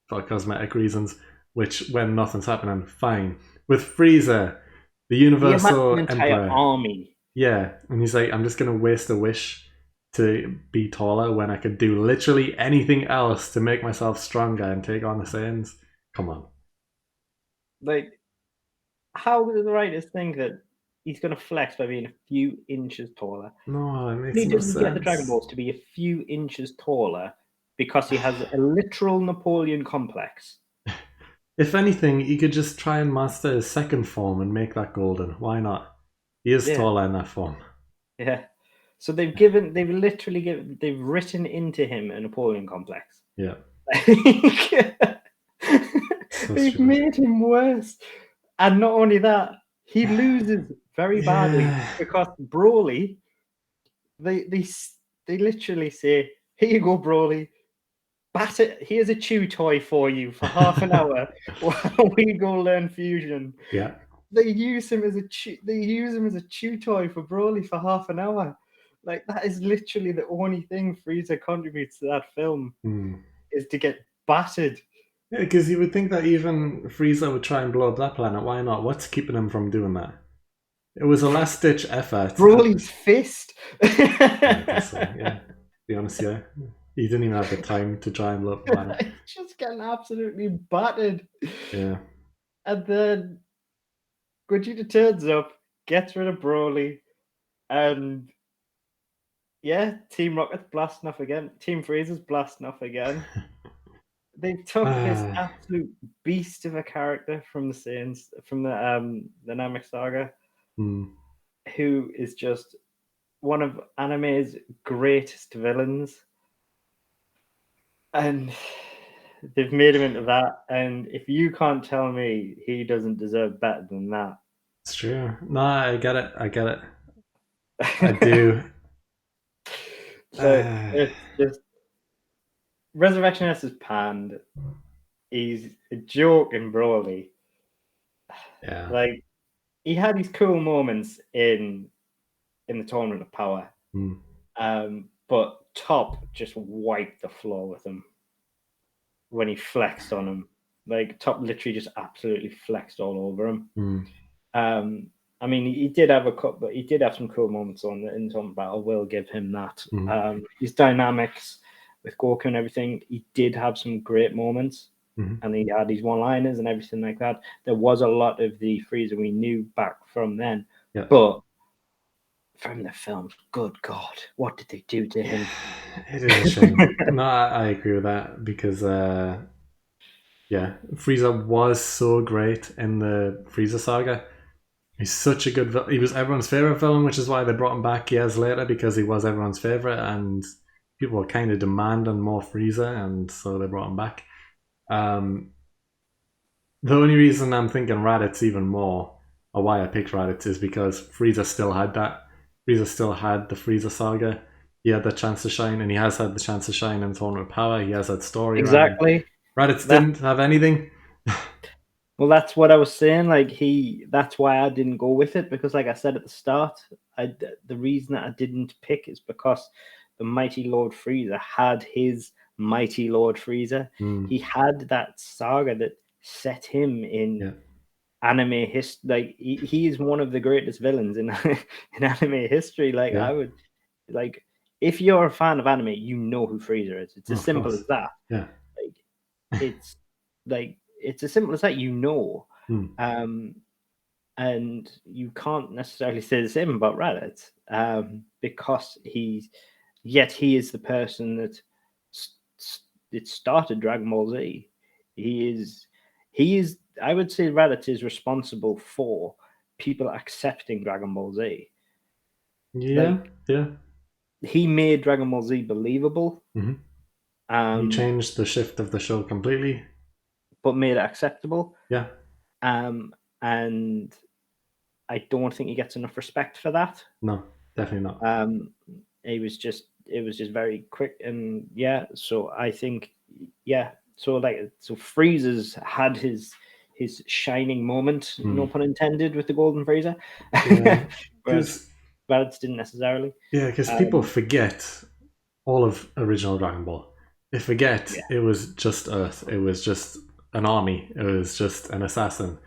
for cosmetic reasons. Which, when nothing's happening, fine. With Frieza, the Universal entire army. Yeah, and he's like, I'm just going to waste a wish to be taller when I could do literally anything else to make myself stronger and take on the Saiyans. Come on. Like, how do the writers think that he's going to flex by being a few inches taller? No, it makes no sense. He doesn't get the Dragon Balls to be a few inches taller because he has a literal Napoleon complex. If anything, he could just try and master his second form and make that golden. Why not? He is taller in that form. Yeah. So they've written into him a Napoleon complex. Yeah. They've made him worse. And not only that, he loses very badly because Broly, they literally say, here you go, Broly. Here's a chew toy for you for half an hour while we go learn fusion. Yeah. They use him as a chew toy for Broly for half an hour. Like, that is literally the only thing Frieza contributes to that film, Hmm. is to get battered. Yeah, because you would think that even Frieza would try and blow up that planet. Why not? What's keeping him from doing that? It was a last-ditch effort. Broly's fist. I guess so, yeah. To be honest, yeah. He didn't even have the time to try and blow up the planet. He's just getting absolutely battered. Yeah. And then Gogeta turns up, gets rid of Broly, and yeah, Team Rocket's blasting off again. Team Frieza's blasting off again. They took this absolute beast of a character from the Saiyans, from the Namek Saga, who is just one of anime's greatest villains, and they've made him into that. And if you can't tell me he doesn't deserve better than that, it's true. No, I get it. I get it. I do. So it's just Resurrection S is panned. He's a joke in Broly. Yeah. Like, he had these cool moments in the Tournament of Power. But Top just wiped the floor with him when he flexed on him. Like, Top literally just absolutely flexed all over him. I mean, he did have he did have some cool moments in Tournament Battle. We'll give him that. His dynamics with Goku and everything, he did have some great moments. And he had these one-liners and everything like that. There was a lot of the Frieza we knew back from then. Yeah. But from the films, good God, what did they do to him? It is a shame. No, I agree with that because, Frieza was so great in the Frieza saga. He's such a good villain. He was everyone's favorite villain, which is why they brought him back years later, because he was everyone's favorite and people were kind of demanding more Frieza, and so they brought him back. The only reason I'm thinking Raditz even more, or why I picked Raditz, is because Frieza still had that. Frieza still had the Frieza saga. He had the chance to shine, and he has had the chance to shine in Tournament of Power. He has that story. Exactly. Raditz didn't have anything. Well, that's what I was saying. Like, that's why I didn't go with it, because, like I said at the start, the reason that I didn't pick is because the Mighty Lord Frieza had his Mighty Lord Frieza. He had that saga that set him in anime history. Like, he is one of the greatest villains in anime history. Like, I would, like, if you're a fan of anime, you know who Frieza is. It's as simple as that. Yeah. It's as simple as that, you know. And you can't necessarily say the same about Raditz, because he is the person that it started Dragon Ball Z. He is. I would say Raditz is responsible for people accepting Dragon Ball Z. Yeah, He made Dragon Ball Z believable. He changed the shift of the show completely, but made it acceptable. Yeah. And I don't think he gets enough respect for that. No, definitely not. It was just very quick, and so I think so Frieza's had his shining moment, no pun intended, with the Golden Frieza. Whereas Raditz didn't necessarily. Yeah, because people forget all of original Dragon Ball. They forget it was just Earth. It was just an army. It was just an assassin.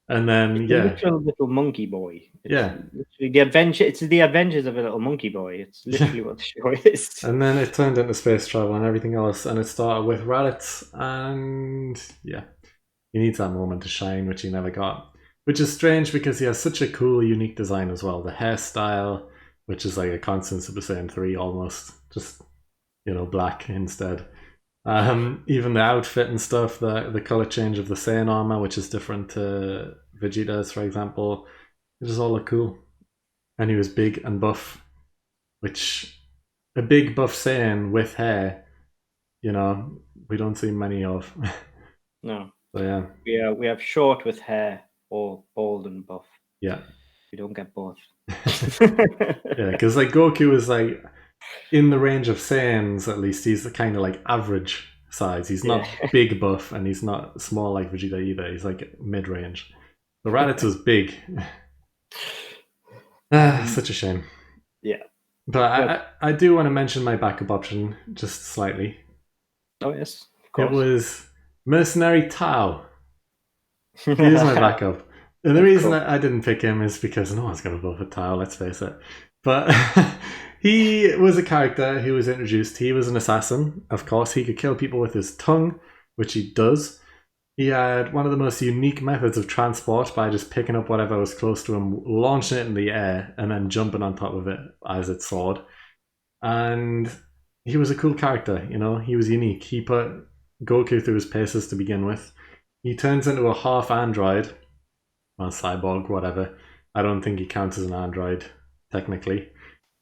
And then it's a little monkey boy. It's literally the adventure. It's the adventures of a little monkey boy. It's literally what the show is. And then it turned into space travel and everything else. And it started with Raditz, and he needs that moment to shine, which he never got. Which is strange because he has such a cool, unique design as well. The hairstyle, which is like a constant Super Saiyan 3 almost, just black instead. Even the outfit and stuff, the color change of the Saiyan armor, which is different to Vegeta's, for example, it just all look cool. And he was big and buff, which a big buff Saiyan with hair, we don't see many of. No. So we have short with hair or bald and buff. Yeah. We don't get both. Yeah, because like Goku is like, in the range of Saiyans, at least, he's the kind of like average size. He's not big buff, and he's not small like Vegeta either. He's like mid-range. The Raditz was big. Such a shame. Yeah. But I do want to mention my backup option just slightly. Oh yes, of It course. was Mercenary Tao. He is my backup. And the reason I didn't pick him is because no one's going to vote for Tao, let's face it. But he was a character who was introduced. He was an assassin. Of course, he could kill people with his tongue, which he does. He had one of the most unique methods of transport by just picking up whatever was close to him, launching it in the air, and then jumping on top of it as it soared. And he was a cool character, you know, he was unique. He put Goku through his paces to begin with. He turns into a half android, or cyborg, whatever. I don't think he counts as an android, technically.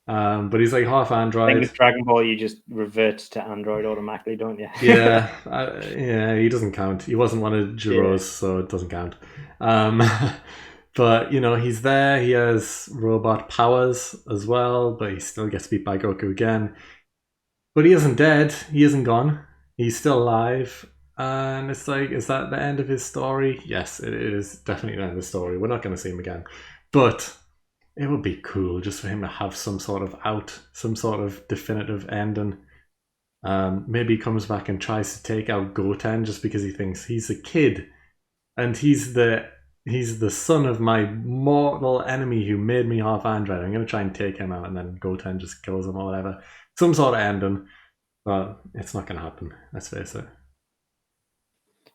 But he's like half I android. think with Dragon Ball, you just revert to Android automatically, don't you? Yeah, he doesn't count. He wasn't one of Jiro's, so it doesn't count. But, you know, he's there. He has robot powers as well, but he still gets beat by Goku again. But he isn't dead. He isn't gone. He's still alive. And it's like, is that the end of his story? Yes, it is definitely the end of the story. We're not going to see him again. But it would be cool just for him to have some sort of definitive ending. Maybe he comes back and tries to take out Goten just because he thinks he's a kid. And he's the son of my mortal enemy who made me half android. I'm going to try and take him out, and then Goten just kills him or whatever. Some sort of ending. But it's not going to happen, let's face it.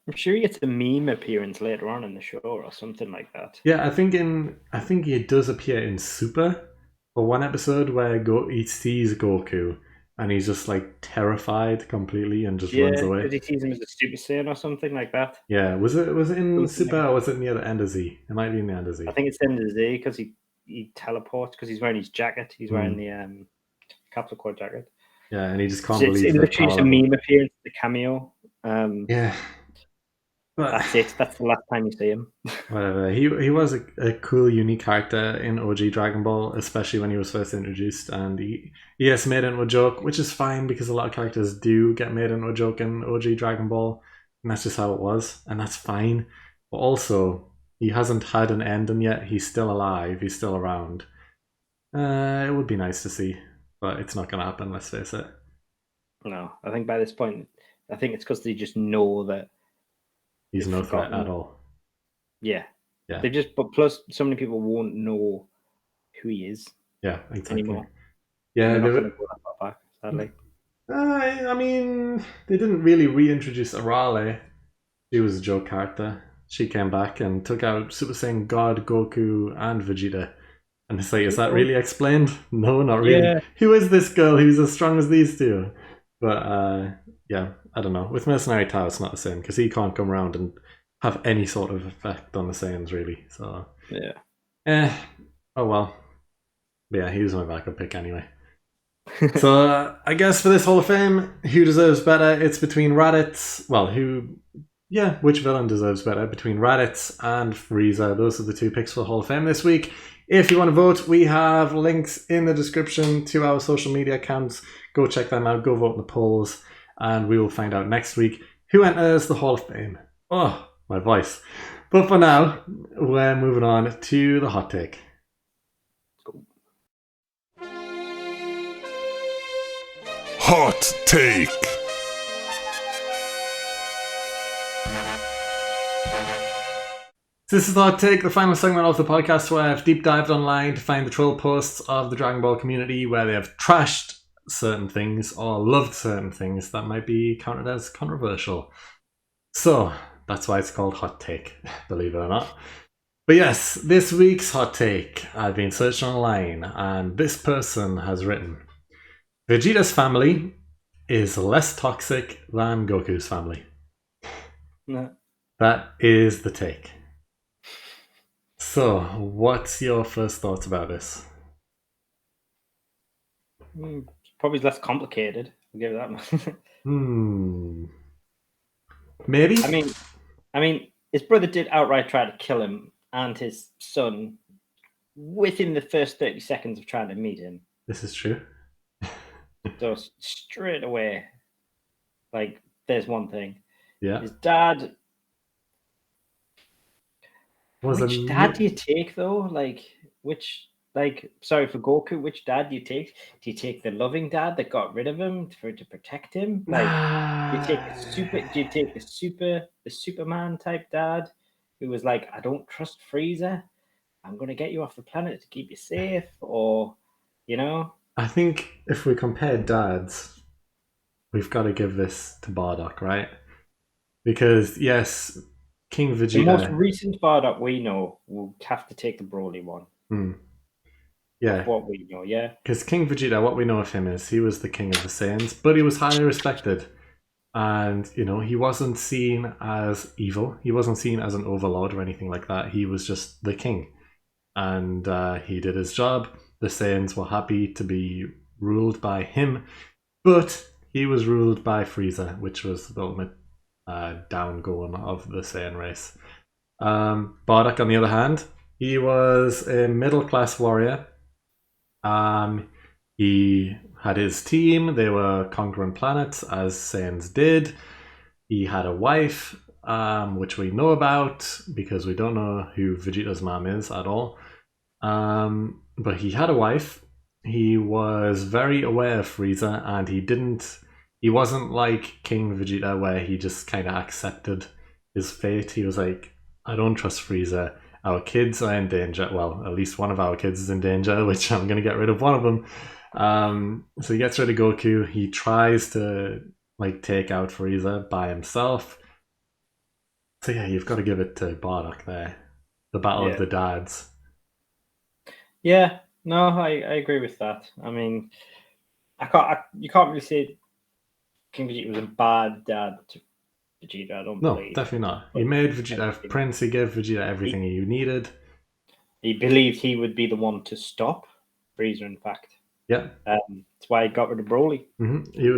I'm sure he gets a meme appearance later on in the show or something like that. Yeah, I think he does appear in Super for one episode where he sees Goku and he's just like terrified completely and just runs away. Did he sees him as a Super Saiyan or something like that? Yeah, was it in Super or was it near the end of Z? It might be in the end of Z. I think it's the end of Z because he teleports because he's wearing his jacket. He's wearing the capsule core jacket. Yeah, and he just can't believe it's literally just a meme appearance, the cameo. Yeah. But that's it. That's the last time you see him. Whatever. He was a cool, unique character in OG Dragon Ball, especially when he was first introduced. And he gets made into a joke, which is fine because a lot of characters do get made into a joke in OG Dragon Ball. And that's just how it was. And that's fine. But also, he hasn't had an ending yet. He's still alive. He's still around. It would be nice to see. But it's not going to happen, let's face it. No, I think by this point, I think it's because they just know that he's no threat at all. Yeah. They just, but plus, so many people won't know who he is. Yeah, exactly. Anymore. Yeah, they're not going to go that far back, sadly. I mean, they didn't really reintroduce Arale. She was a joke character. She came back and took out Super Saiyan God, Goku, and Vegeta. And it's like, is that really explained? No, not really. Yeah. Who is this girl who's as strong as these two? But yeah, I don't know. With Mercenary Tao, it's not the same because he can't come around and have any sort of effect on the Saiyans, really. So oh well. But yeah, he was my backup pick anyway. So I guess for this Hall of Fame, who deserves better? It's between Raditz. Well, which villain deserves better between Raditz and Frieza? Those are the two picks for the Hall of Fame this week. If you want to vote, we have links in the description to our social media accounts. Go check them out. Go vote in the polls. And we will find out next week who enters the Hall of Fame. Oh, my voice. But for now, we're moving on to the hot take. Hot take. This is the hot take, the final segment of the podcast where I've deep dived online to find the troll posts of the Dragon Ball community where they have trashed certain things or loved certain things that might be counted as controversial. So that's why it's called hot take, believe it or not. But yes, this week's hot take, I've been searching online and this person has written, Vegeta's family is less toxic than Goku's family. No. That is the take. So, what's your first thoughts about this? Probably less complicated. I'll give it that. Maybe. I mean, his brother did outright try to kill him and his son within the first 30 seconds of trying to meet him. This is true. So straight away, like, there's one thing. Yeah. His dad. Which dad do you take though? Like, which like, sorry for Goku, which dad do you take? Do you take the loving dad that got rid of him to protect him? Like, do you take the Superman type dad who was like, I don't trust Frieza. I'm gonna get you off the planet to keep you safe, or you know? I think if we compare dads, we've got to give this to Bardock, right? Because yes, King The most Vegeta. recent Bardock we know will have to take the Broly one. Yeah, What we know, yeah. because King Vegeta, what we know of him is he was the king of the Saiyans, but he was highly respected. And, he wasn't seen as evil. He wasn't seen as an overlord or anything like that. He was just the king. And he did his job. The Saiyans were happy to be ruled by him. But he was ruled by Frieza, which was the ultimate downgoing of the Saiyan race. Bardock, on the other hand, he was a middle-class warrior. He had his team. They were conquering planets, as Saiyans did. He had a wife, which we know about because we don't know who Vegeta's mom is at all. But he had a wife. He was very aware of Frieza, and he wasn't like King Vegeta where he just kind of accepted his fate. He was like, I don't trust Frieza. Our kids are in danger. Well, at least one of our kids is in danger, which I'm going to get rid of one of them. So he gets rid of Goku. He tries to take out Frieza by himself. So yeah, you've got to give it to Bardock there. The battle of the dads. Yeah, no, I agree with that. I mean, you can't really say King Vegeta was a bad dad to Vegeta. I don't believe. No, definitely not. He made Vegeta a prince. He gave Vegeta everything he needed. He believed he would be the one to stop Frieza. In fact, yeah, that's why he got rid of Broly. He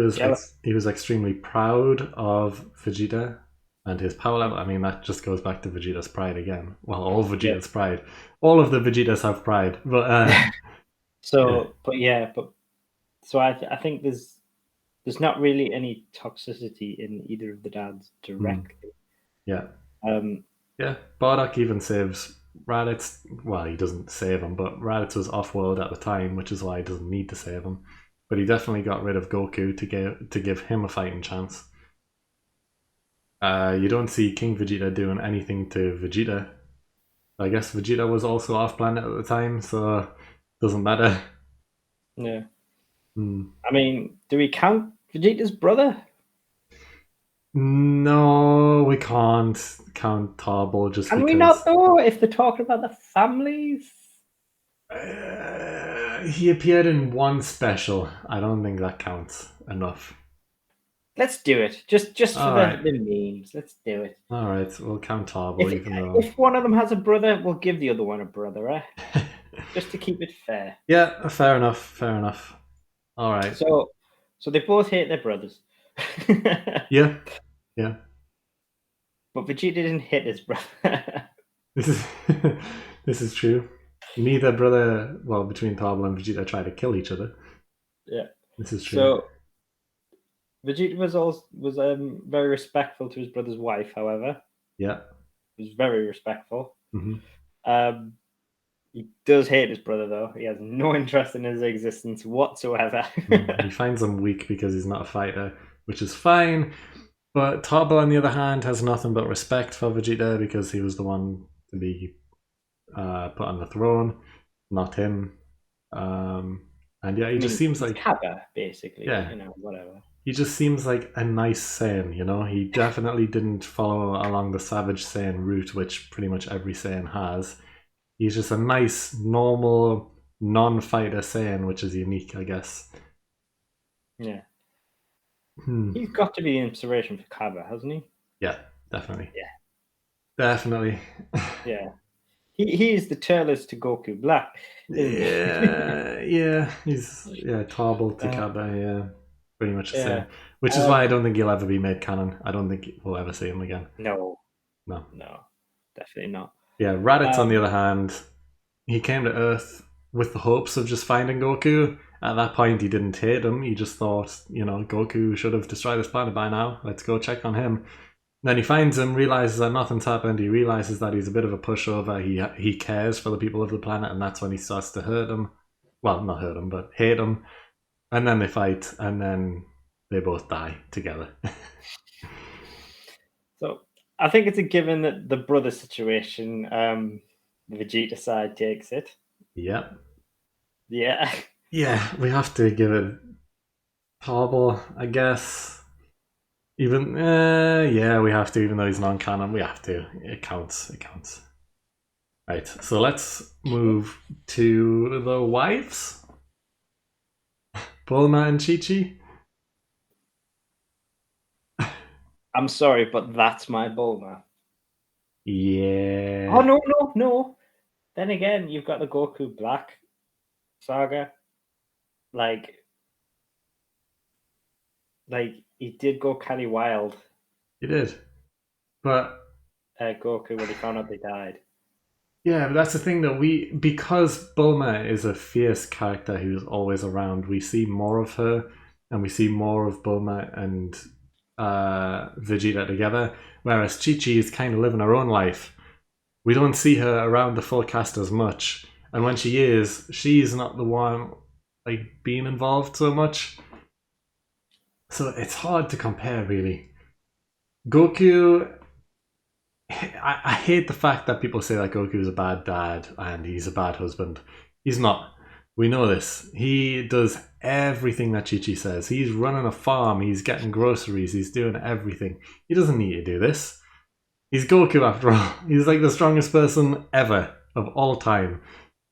was extremely proud of Vegeta and his power level. I mean, that just goes back to Vegeta's pride again. Well, all Vegeta's pride. All of the Vegetas have pride, but I think there's not really any toxicity in either of the dads directly. Yeah. Bardock even saves Raditz. Well, he doesn't save him, but Raditz was off-world at the time, which is why he doesn't need to save him. But he definitely got rid of Goku to give him a fighting chance. You don't see King Vegeta doing anything to Vegeta. I guess Vegeta was also off-planet at the time, so it doesn't matter. Yeah. I mean, do we count Vegeta's brother? No, we can't count Tarble just because... Can we not know if they're talking about the families? He appeared in one special. I don't think that counts enough. Let's do it. Just for the memes. Let's do it. All right, we'll count Tarble. If one of them has a brother, we'll give the other one a brother, eh? Just to keep it fair. Yeah, fair enough. All right. So they both hate their brothers. Yeah. But Vegeta didn't hit his brother. This is true. Neither brother, between Tarble and Vegeta, tried to kill each other. Yeah. This is true. So Vegeta was very respectful to his brother's wife, however. Yeah. He was very respectful. Mm-hmm. He does hate his brother, though. He has no interest in his existence whatsoever. He finds him weak because he's not a fighter, which is fine. But Tarble, on the other hand, has nothing but respect for Vegeta because he was the one to be put on the throne, not him. And yeah, he just seems like Cabba, basically. Yeah, whatever. He just seems like a nice Saiyan. He definitely didn't follow along the Savage Saiyan route, which pretty much every Saiyan has. He's just a nice, normal, non-fighter Saiyan, which is unique, I guess. Yeah. He's got to be the inspiration for Cabba, hasn't he? Yeah, definitely. Yeah. Definitely. Yeah. He is the Turles to Goku Black. Yeah. He's Tarble to Cabba, yeah. Pretty much the same. Which is why I don't think he'll ever be made canon. I don't think we'll ever see him again. No, definitely not. Yeah, Raditz, on the other hand, he came to Earth with the hopes of just finding Goku. At that point, he didn't hate him. He just thought, Goku should have destroyed this planet by now. Let's go check on him. Then he finds him, realizes that nothing's happened. He realizes that he's a bit of a pushover. He cares for the people of the planet, and that's when he starts to hurt him. Well, not hurt him, but hate him. And then they fight, and then they both die together. So I think it's a given that the brother situation, the Vegeta side takes it. Yep. Yeah. Yeah, we have to give it Paul, I guess. Even yeah, we have to. Even though he's non-canon, we have to. It counts. It counts. Right. So let's move to the wives. Bulma and Chi-Chi. I'm sorry, but that's my Bulma. Yeah. Oh no. Then again, you've got the Goku Black saga. Like he did go Cali wild. He did, but Goku when he found out they died. yeah, but that's the thing that because Bulma is a fierce character who's always around, we see more of her, and we see more of Bulma and Vegeta together, whereas Chi-Chi is kind of living her own life. We don't see her around the full cast as much, and when she is, she's not the one like being involved so much. So it's hard to compare, really. Goku, I hate the fact that people say that Goku is a bad dad and he's a bad husband. He's not. We know this. He does everything that Chi-Chi says. He's running a farm, he's getting groceries, he's doing everything. He doesn't need to do this. He's Goku after all. He's like the strongest person ever of all time.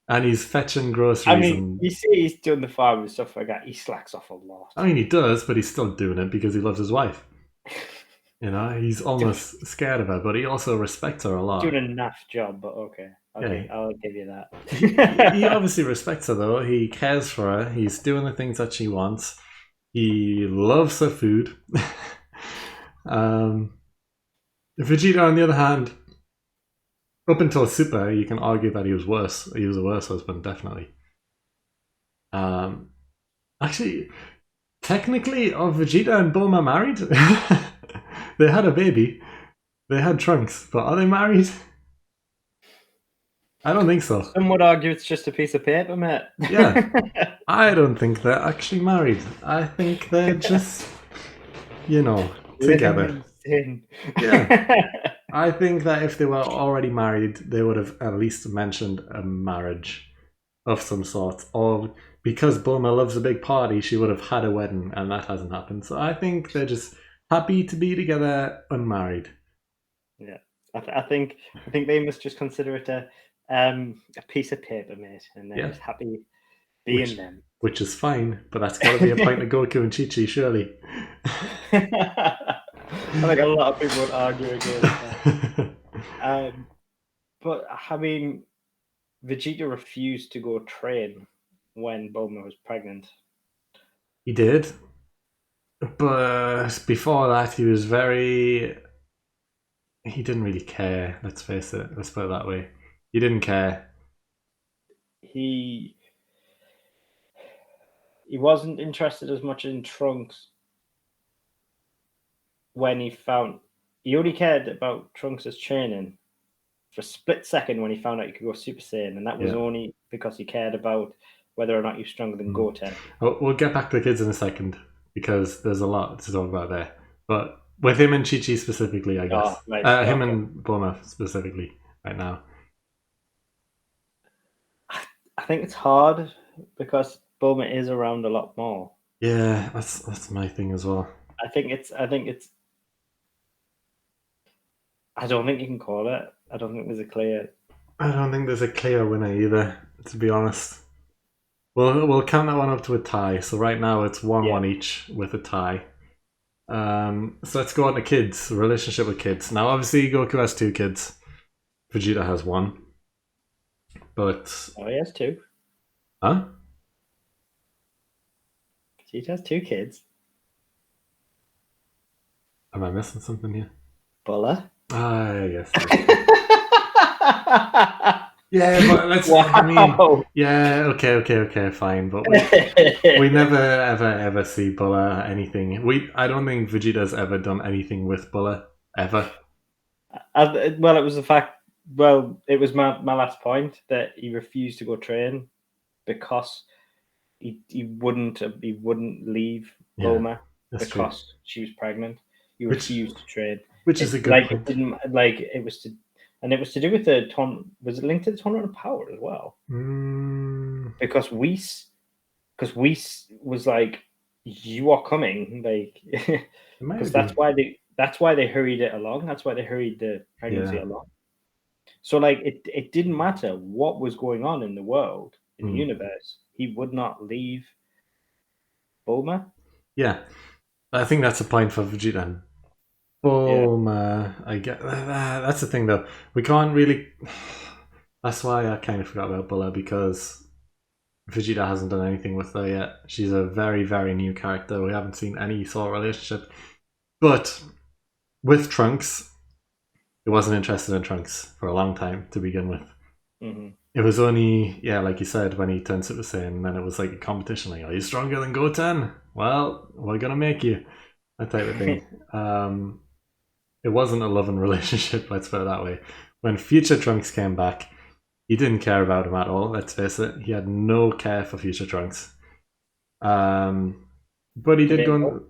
And he's fetching groceries. I mean, you see he's doing the farm and stuff like that. He slacks off a lot. I mean, he does, but he's still doing it because he loves his wife. You know, he's almost scared of her, but he also respects her a lot. Doing a naff job, but okay, Yeah. I'll give you that. He obviously respects her, though. He cares for her. He's doing the things that she wants. He loves her food. Vegeta, on the other hand, up until Super, you can argue that he was worse. He was a worse husband, definitely. Actually, technically, are Vegeta and Bulma married? They had a baby. They had Trunks, but are they married? I don't think so. Some would argue it's just a piece of paper, mate. Yeah. I don't think they're actually married. I think they're just, together. Yeah. I think that if they were already married, they would have at least mentioned a marriage of some sort. Or because Bulma loves a big party, she would have had a wedding, and that hasn't happened. So I think they're just happy to be together, unmarried. Yeah, I think they must just consider it a piece of paper, mate, and they're just happy being them. Which is fine, but that's got to be a point of Goku and Chi-Chi, surely. I think a lot of people would argue against that. But I mean, Vegeta refused to go train when Bulma was pregnant. He did. But before that, he was he didn't really care, let's face it. Let's put it that way. He didn't care. He wasn't interested as much in Trunks when he only cared about Trunks' training for a split second when he found out he could go Super Saiyan, and that was only because he cared about whether or not he was stronger than Goten. We'll get back to the kids in a second, because there's a lot to talk about there. But with him and Chi-Chi specifically, I guess. Him and Bulma specifically right now. I think it's hard because Bulma is around a lot more. Yeah, that's my thing as well. I don't think you can call it. I don't think there's a clear winner either, to be honest. We'll count that one up to a tie. So right now it's 1-1 each with a tie. So let's go on to kids, relationship with kids. Now obviously Goku has 2 kids. Vegeta has 1. But he has 2. Huh? Vegeta has 2 kids. Am I missing something here? Bulla? Yes. Yeah, but let's. Wow. I mean, yeah, okay, fine. But we never ever see Bulla anything. I don't think Vegeta's ever done anything with Bulla ever. Well, it was the fact. Well, it was my last point that he refused to go train because he wouldn't leave Yeah, Bulma that's true. because she was pregnant. He Which- refused to train. Which is a good like point. it didn't like it was to, and it was to do with the was it linked to the tournament of power as well? Because Whis was like, you are coming, like, because that's why they hurried it along. That's why they hurried the pregnancy along. So like it didn't matter what was going on in the world, in the universe, he would not leave Bulma. Yeah, I think that's a point for Vegeta and Bulma. I get that's the thing though. We can't really. That's why I kind of forgot about Bulma, because Vegeta hasn't done anything with her yet. She's a very, very new character. We haven't seen any sort of relationship. But with Trunks, he wasn't interested in Trunks for a long time to begin with. Mm-hmm. It was only, like you said, when he turned Super Saiyan, and then it was like a competition, like, are you stronger than Goten? Well, we're gonna make you. That type of thing. It wasn't a loving relationship, let's put it that way. When Future Trunks came back, he didn't care about him at all, let's face it. He had no care for Future Trunks. But he did go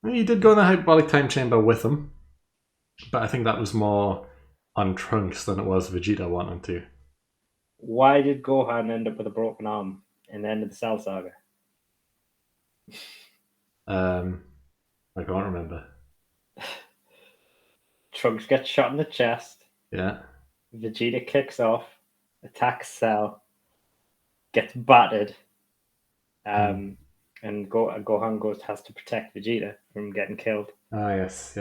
in the hyperbolic time chamber with him. But I think that was more on Trunks than it was Vegeta wanting to. Why did Gohan end up with a broken arm in the end of the Cell Saga? I can't remember. Trunks gets shot in the chest. Yeah. Vegeta kicks off, attacks Cell, gets battered, and Gohan has to protect Vegeta from getting killed. Ah, yes.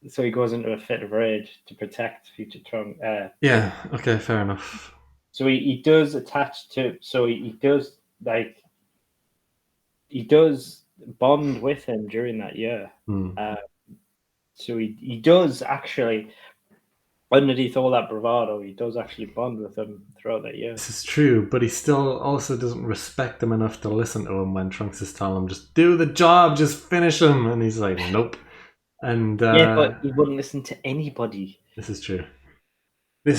So he goes into a fit of rage to protect Future Trunks. Yeah, okay, fair enough. So he does attach to. So he does bond with him during that year. So he does actually, underneath all that bravado, he does actually bond with him throughout that year. This is true, but he still also doesn't respect him enough to listen to him when Trunks is telling him, just do the job, just finish him. And he's like, nope. And yeah, but he wouldn't listen to anybody. This is true. Do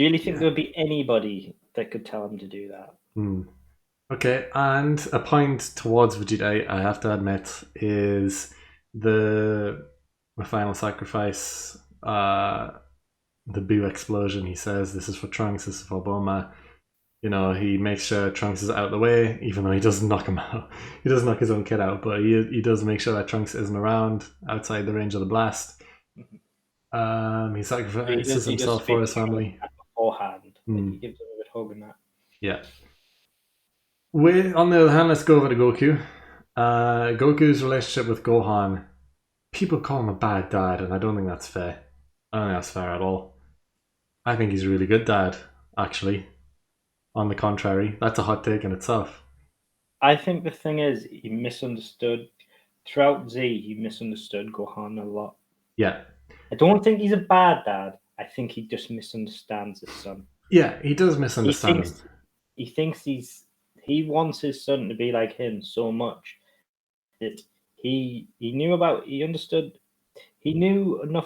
you really think there would be anybody that could tell him to do that? Okay, and a point towards Vegeta, I have to admit, is the final sacrifice, the Boo explosion. He says, this is for Trunks, this is for Bulma. You know, he makes sure Trunks is out of the way, even though he doesn't knock him out. He does knock his own kid out, but he does make sure that Trunks isn't around outside the range of the blast. He sacrifices himself for his family. Beforehand. He gives him a bit hug and that. Yeah. On the other hand, let's go over to Goku. Goku's relationship with Gohan. People call him a bad dad, and I don't think that's fair. I don't think that's fair at all. I think he's a really good dad, actually. On the contrary, that's a hot take in itself. I think the thing is, he misunderstood. Throughout Z, he misunderstood Gohan a lot. Yeah. I don't think he's a bad dad. I think he just misunderstands his son. Yeah, he does misunderstand him. He thinks he wants his son to be like him so much that he knew enough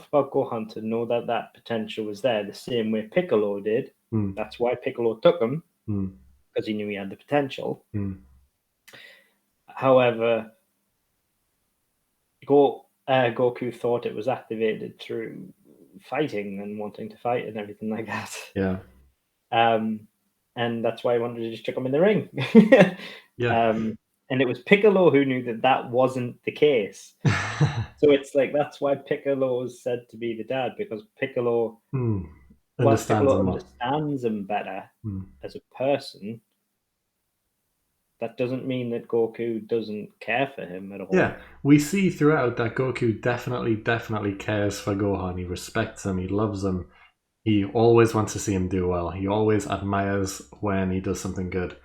about Gohan to know that potential was there, the same way Piccolo did. That's why Piccolo took him, because he knew he had the potential. However, Goku thought it was activated through fighting and wanting to fight and everything like that. Yeah. And that's why he wanted to just chuck him in the ring. Yeah. And it was Piccolo who knew that wasn't the case. So it's like, that's why Piccolo is said to be the dad, because Piccolo understands him better as a person. That doesn't mean that Goku doesn't care for him at all. Yeah, we see throughout that Goku definitely cares for Gohan. He respects him, he loves him. He always wants to see him do well. He always admires when he does something good,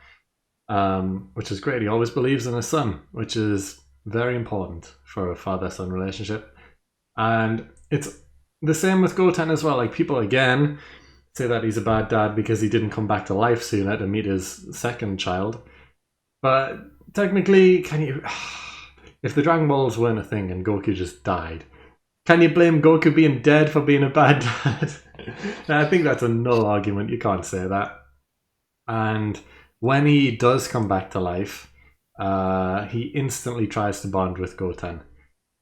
which is great. He always believes in his son, which is very important for a father-son relationship. And it's the same with Goten as well. Like, people again say that he's a bad dad because he didn't come back to life sooner to meet his second child. But technically, if the Dragon Balls weren't a thing and Goku just died, can you blame Goku being dead for being a bad dad? I think that's a no argument. You can't say that. And when he does come back to life, he instantly tries to bond with Goten.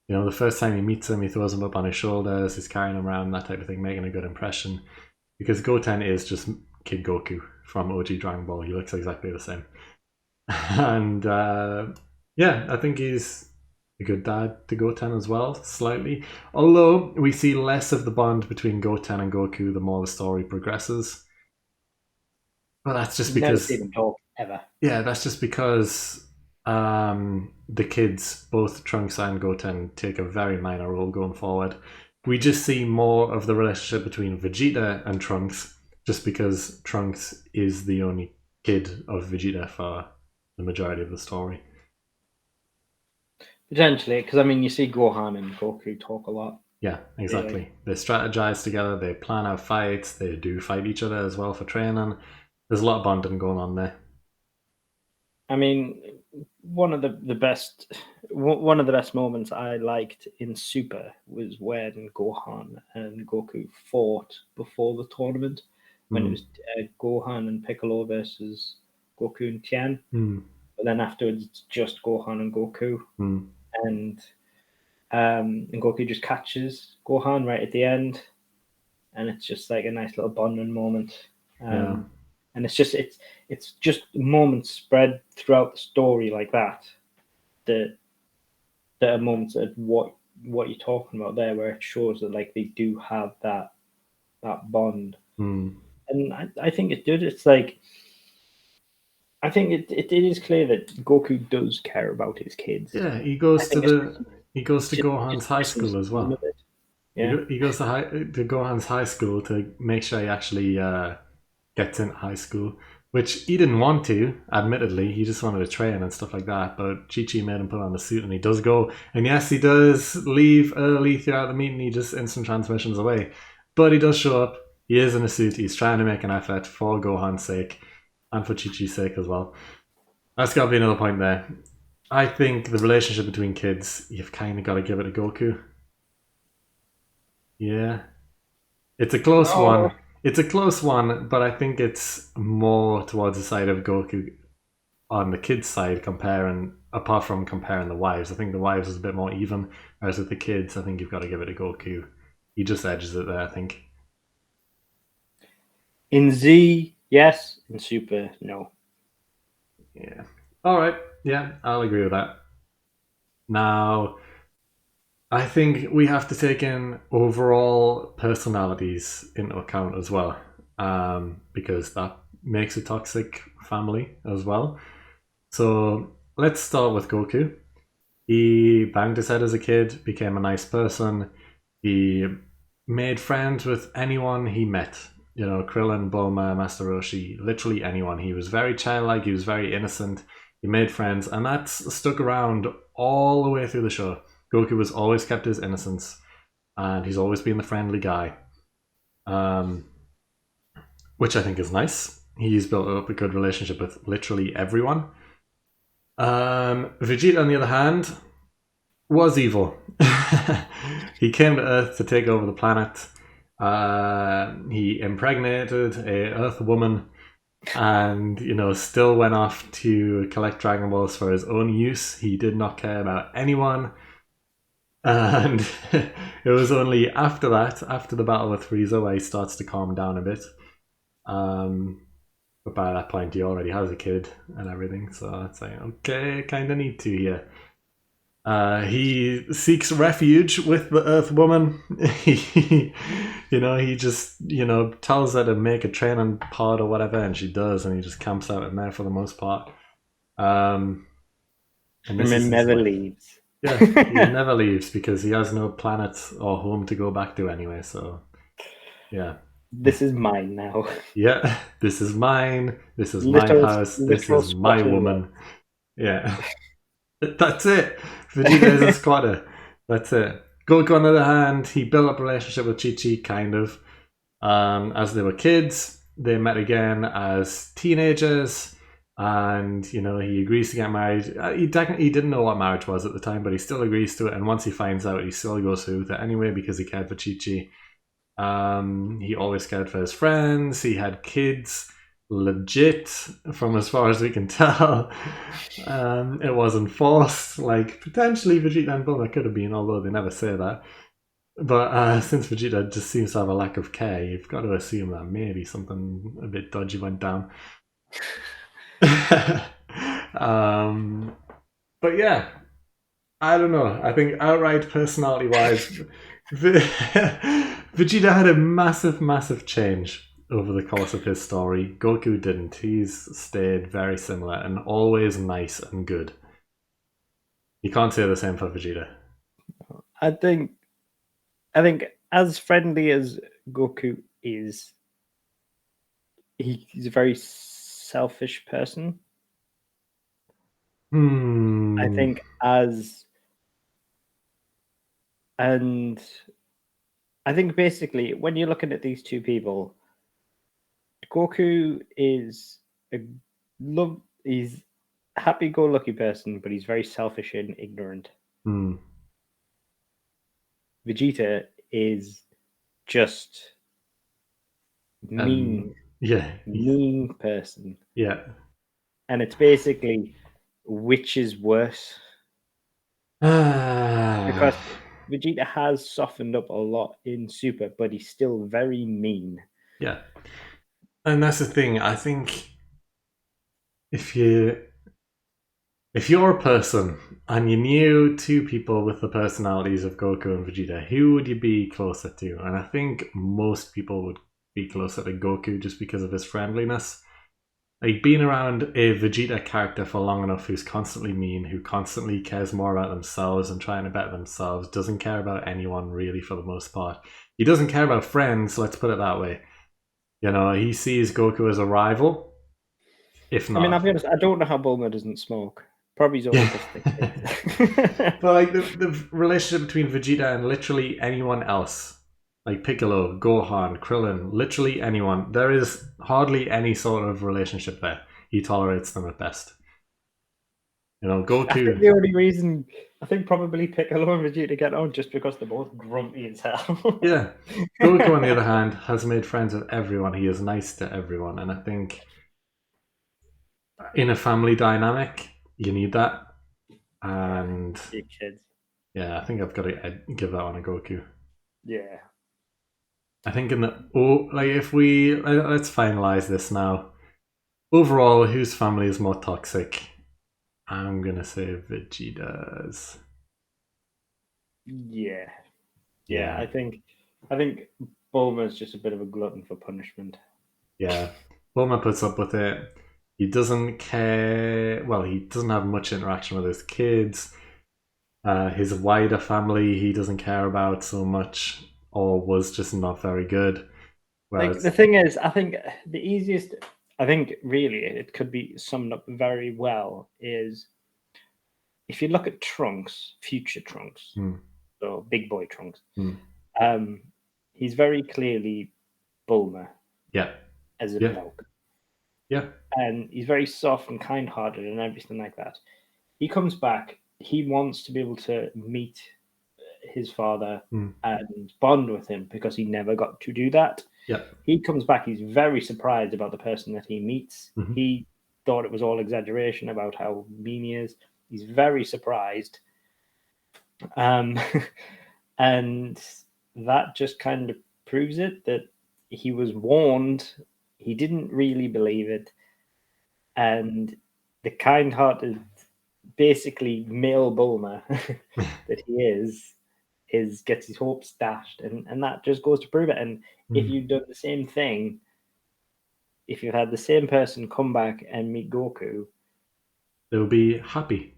You know, the first time he meets him, he throws him up on his shoulders, he's carrying him around, that type of thing, making a good impression. Because Goten is just Kid Goku from OG Dragon Ball. He looks exactly the same. And yeah, I think he's a good dad to Goten as well, slightly. Although we see less of the bond between Goten and Goku the more the story progresses. But that's just Never because... seen them talk, ever. Yeah, that's just because the kids, both Trunks and Goten, take a very minor role going forward. We just see more of the relationship between Vegeta and Trunks, just because Trunks is the only kid of Vegeta for the majority of the story. Potentially, because I mean, you see Gohan and Goku talk a lot. Yeah, exactly. They strategize together, they plan out fights, they do fight each other as well for training. There's a lot of bonding going on there. I mean, one of the best moments I liked in Super was when Gohan and Goku fought before the tournament, when it was Gohan and Piccolo versus Goku and Tien. But then afterwards, it's just Gohan and Goku, and Goku just catches Gohan right at the end, and it's just like a nice little bonding moment. And it's just moments spread throughout the story like that are moments of what you're talking about there, where it shows that like they do have that bond. And I think it did. It's like, I think it is clear that Goku does care about his kids. Yeah, he goes to Gohan's high school as well. Yeah, he goes to Gohan's high school to make sure he actually gets into high school, which he didn't want to, admittedly. He just wanted to train and stuff like that, but Chi-Chi made him put on the suit, and he does go. And yes, he does leave early throughout the meeting. He just instant transmissions away. But he does show up. He is in a suit. He's trying to make an effort for Gohan's sake and for Chi-Chi's sake as well. That's got to be another point there. I think the relationship between kids, you've kind of got to give it to Goku. Yeah. It's a close one. It's a close one, but I think it's more towards the side of Goku on the kids' side, apart from comparing the wives. I think the wives is a bit more even, whereas with the kids, I think you've got to give it to Goku. He just edges it there, I think. In Z, yes. In Super, no. Yeah. All right. Yeah, I'll agree with that. Now, I think we have to take in overall personalities into account as well, because that makes a toxic family as well. So let's start with Goku. He banged his head as a kid, became a nice person. He made friends with anyone he met. You know, Krillin, Bulma, Master Roshi, literally anyone. He was very childlike, he was very innocent. He made friends, and that's stuck around all the way through the show. Goku has always kept his innocence, and he's always been the friendly guy, which I think is nice. He's built up a good relationship with literally everyone. Vegeta, on the other hand, was evil. He came to Earth to take over the planet. He impregnated a Earth woman, and still went off to collect Dragon Balls for his own use. He did not care about anyone. And it was only after that, after the battle with Frieza, where he starts to calm down a bit. But by that point, he already has a kid and everything, so it's like, okay, kind of need to here. He seeks refuge with the Earth Woman. he just, tells her to make a training pod or whatever, and she does, and he just camps out in there for the most part. And never leaves. Yeah, he never leaves because he has no planet or home to go back to anyway, so yeah. This is mine now. Yeah, this is mine. This is my house. This is my woman. Yeah. That's it. Vegeta is a squatter. That's it. Goku, on the other hand, he built up a relationship with Chi-Chi, kind of. As they were kids, they met again as teenagers. and he agrees to get married. He didn't know what marriage was at the time, but he still agrees to it. And once he finds out, he still goes through with it anyway because he cared for Chi-Chi. He always cared for his friends. He had kids, legit, from as far as we can tell. It wasn't forced. Like, potentially Vegeta and Bulma could have been, although they never say that. But since Vegeta just seems to have a lack of care, you've got to assume that maybe something a bit dodgy went down. But yeah, I don't know. I think outright personality-wise, Vegeta had a massive change over the course of his story. Goku didn't. He's stayed very similar and always nice and good. You can't say the same for Vegeta. I think as friendly as Goku is, he's a very selfish person. I think I think basically when you're looking at these two people, Goku is he's a happy-go-lucky person, but he's very selfish and ignorant. Vegeta is just mean. Mean person. Yeah. And it's basically which is worse. Because Vegeta has softened up a lot in Super, but he's still very mean. Yeah. And that's the thing. I think if you're a person and you knew two people with the personalities of Goku and Vegeta, who would you be closer to? And I think most people would be closer to Goku just because of his friendliness. Like, being around a Vegeta character for long enough who's constantly mean, who constantly cares more about themselves and trying to better themselves, doesn't care about anyone really for the most part. He doesn't care about friends, let's put it that way. He sees Goku as a rival. If not, I mean, I'll be honest, I don't know how Bulma doesn't smoke. Probably he's only But like the relationship between Vegeta and literally anyone else, like Piccolo, Gohan, Krillin, literally anyone, there is hardly any sort of relationship there. He tolerates them at best. Goku. I think the only reason, probably Piccolo and Vegeta get on just because they're both grumpy as hell. Yeah. Goku, on the other hand, has made friends with everyone. He is nice to everyone. And I think in a family dynamic, you need that. And Big kids. Yeah, I think I've got to give that one a Goku. Yeah. I think if let's finalize this now. Overall, whose family is more toxic? I'm gonna say Vegeta's. Yeah. I think Bulma's just a bit of a glutton for punishment. Yeah, Bulma puts up with it. He doesn't care. Well, he doesn't have much interaction with his kids. His wider family, he doesn't care about so much, or was just not very good. The thing is, I think the easiest, really it could be summed up very well, is if you look at Trunks, future Trunks, so big boy Trunks, he's very clearly Bulma. Yeah. As a bloke. Yeah. And he's very soft and kind-hearted and everything like that. He comes back, he wants to be able to meet his father and bond with him because he never got to do that. Yeah. He comes back, he's very surprised about the person that he meets. He thought it was all exaggeration about how mean he is. He's very surprised. And that just kind of proves it, that he was warned. He didn't really believe it. And the kind-hearted, basically male Bulma that he is gets his hopes dashed. And that just goes to prove it. And if you've done the same thing, if you've had the same person come back and meet Goku, they'll be happy.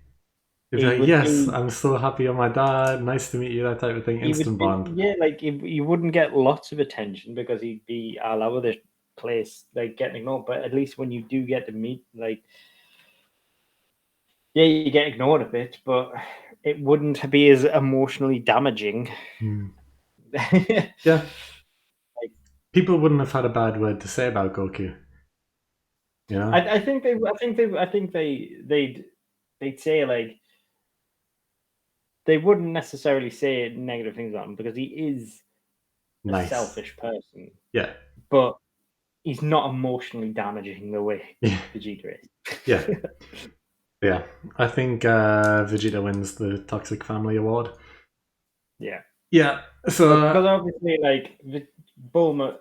Yes, I'm so happy on my dad. Nice to meet you, that type of thing. Instant bond. Yeah, like you wouldn't get lots of attention because he'd be all over the place, like getting ignored. But at least when you do get to meet, like, yeah, you get ignored a bit, but it wouldn't be as emotionally damaging. Yeah. People wouldn't have had a bad word to say about Goku. You know? I think they'd say like they wouldn't necessarily say negative things about him because he is Nice. a selfish person. Yeah. But he's not emotionally damaging the way Yeah. Vegeta is. Yeah. Yeah. I think Vegeta wins the Toxic Family Award. Yeah. Yeah. So because obviously, like Bulma,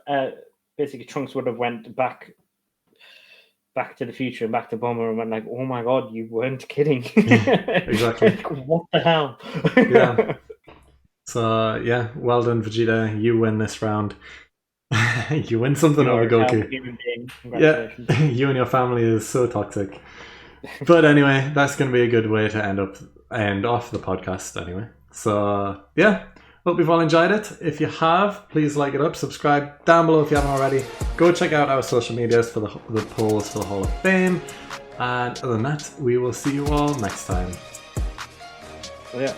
basically Trunks would have went back to the future and back to Bulma and went like, "Oh my god, you weren't kidding!" Exactly. Like, what the hell? Yeah. So yeah, well done, Vegeta. You win this round. You win something over Goku. Yeah, you and your family is so toxic. But anyway, that's going to be a good way to end off the podcast anyway. So yeah, hope you've all enjoyed it. If you have, please like it up, subscribe down below if you haven't already. Go check out our social medias for the polls for the Hall of Fame. And other than that, we will see you all next time. Yeah.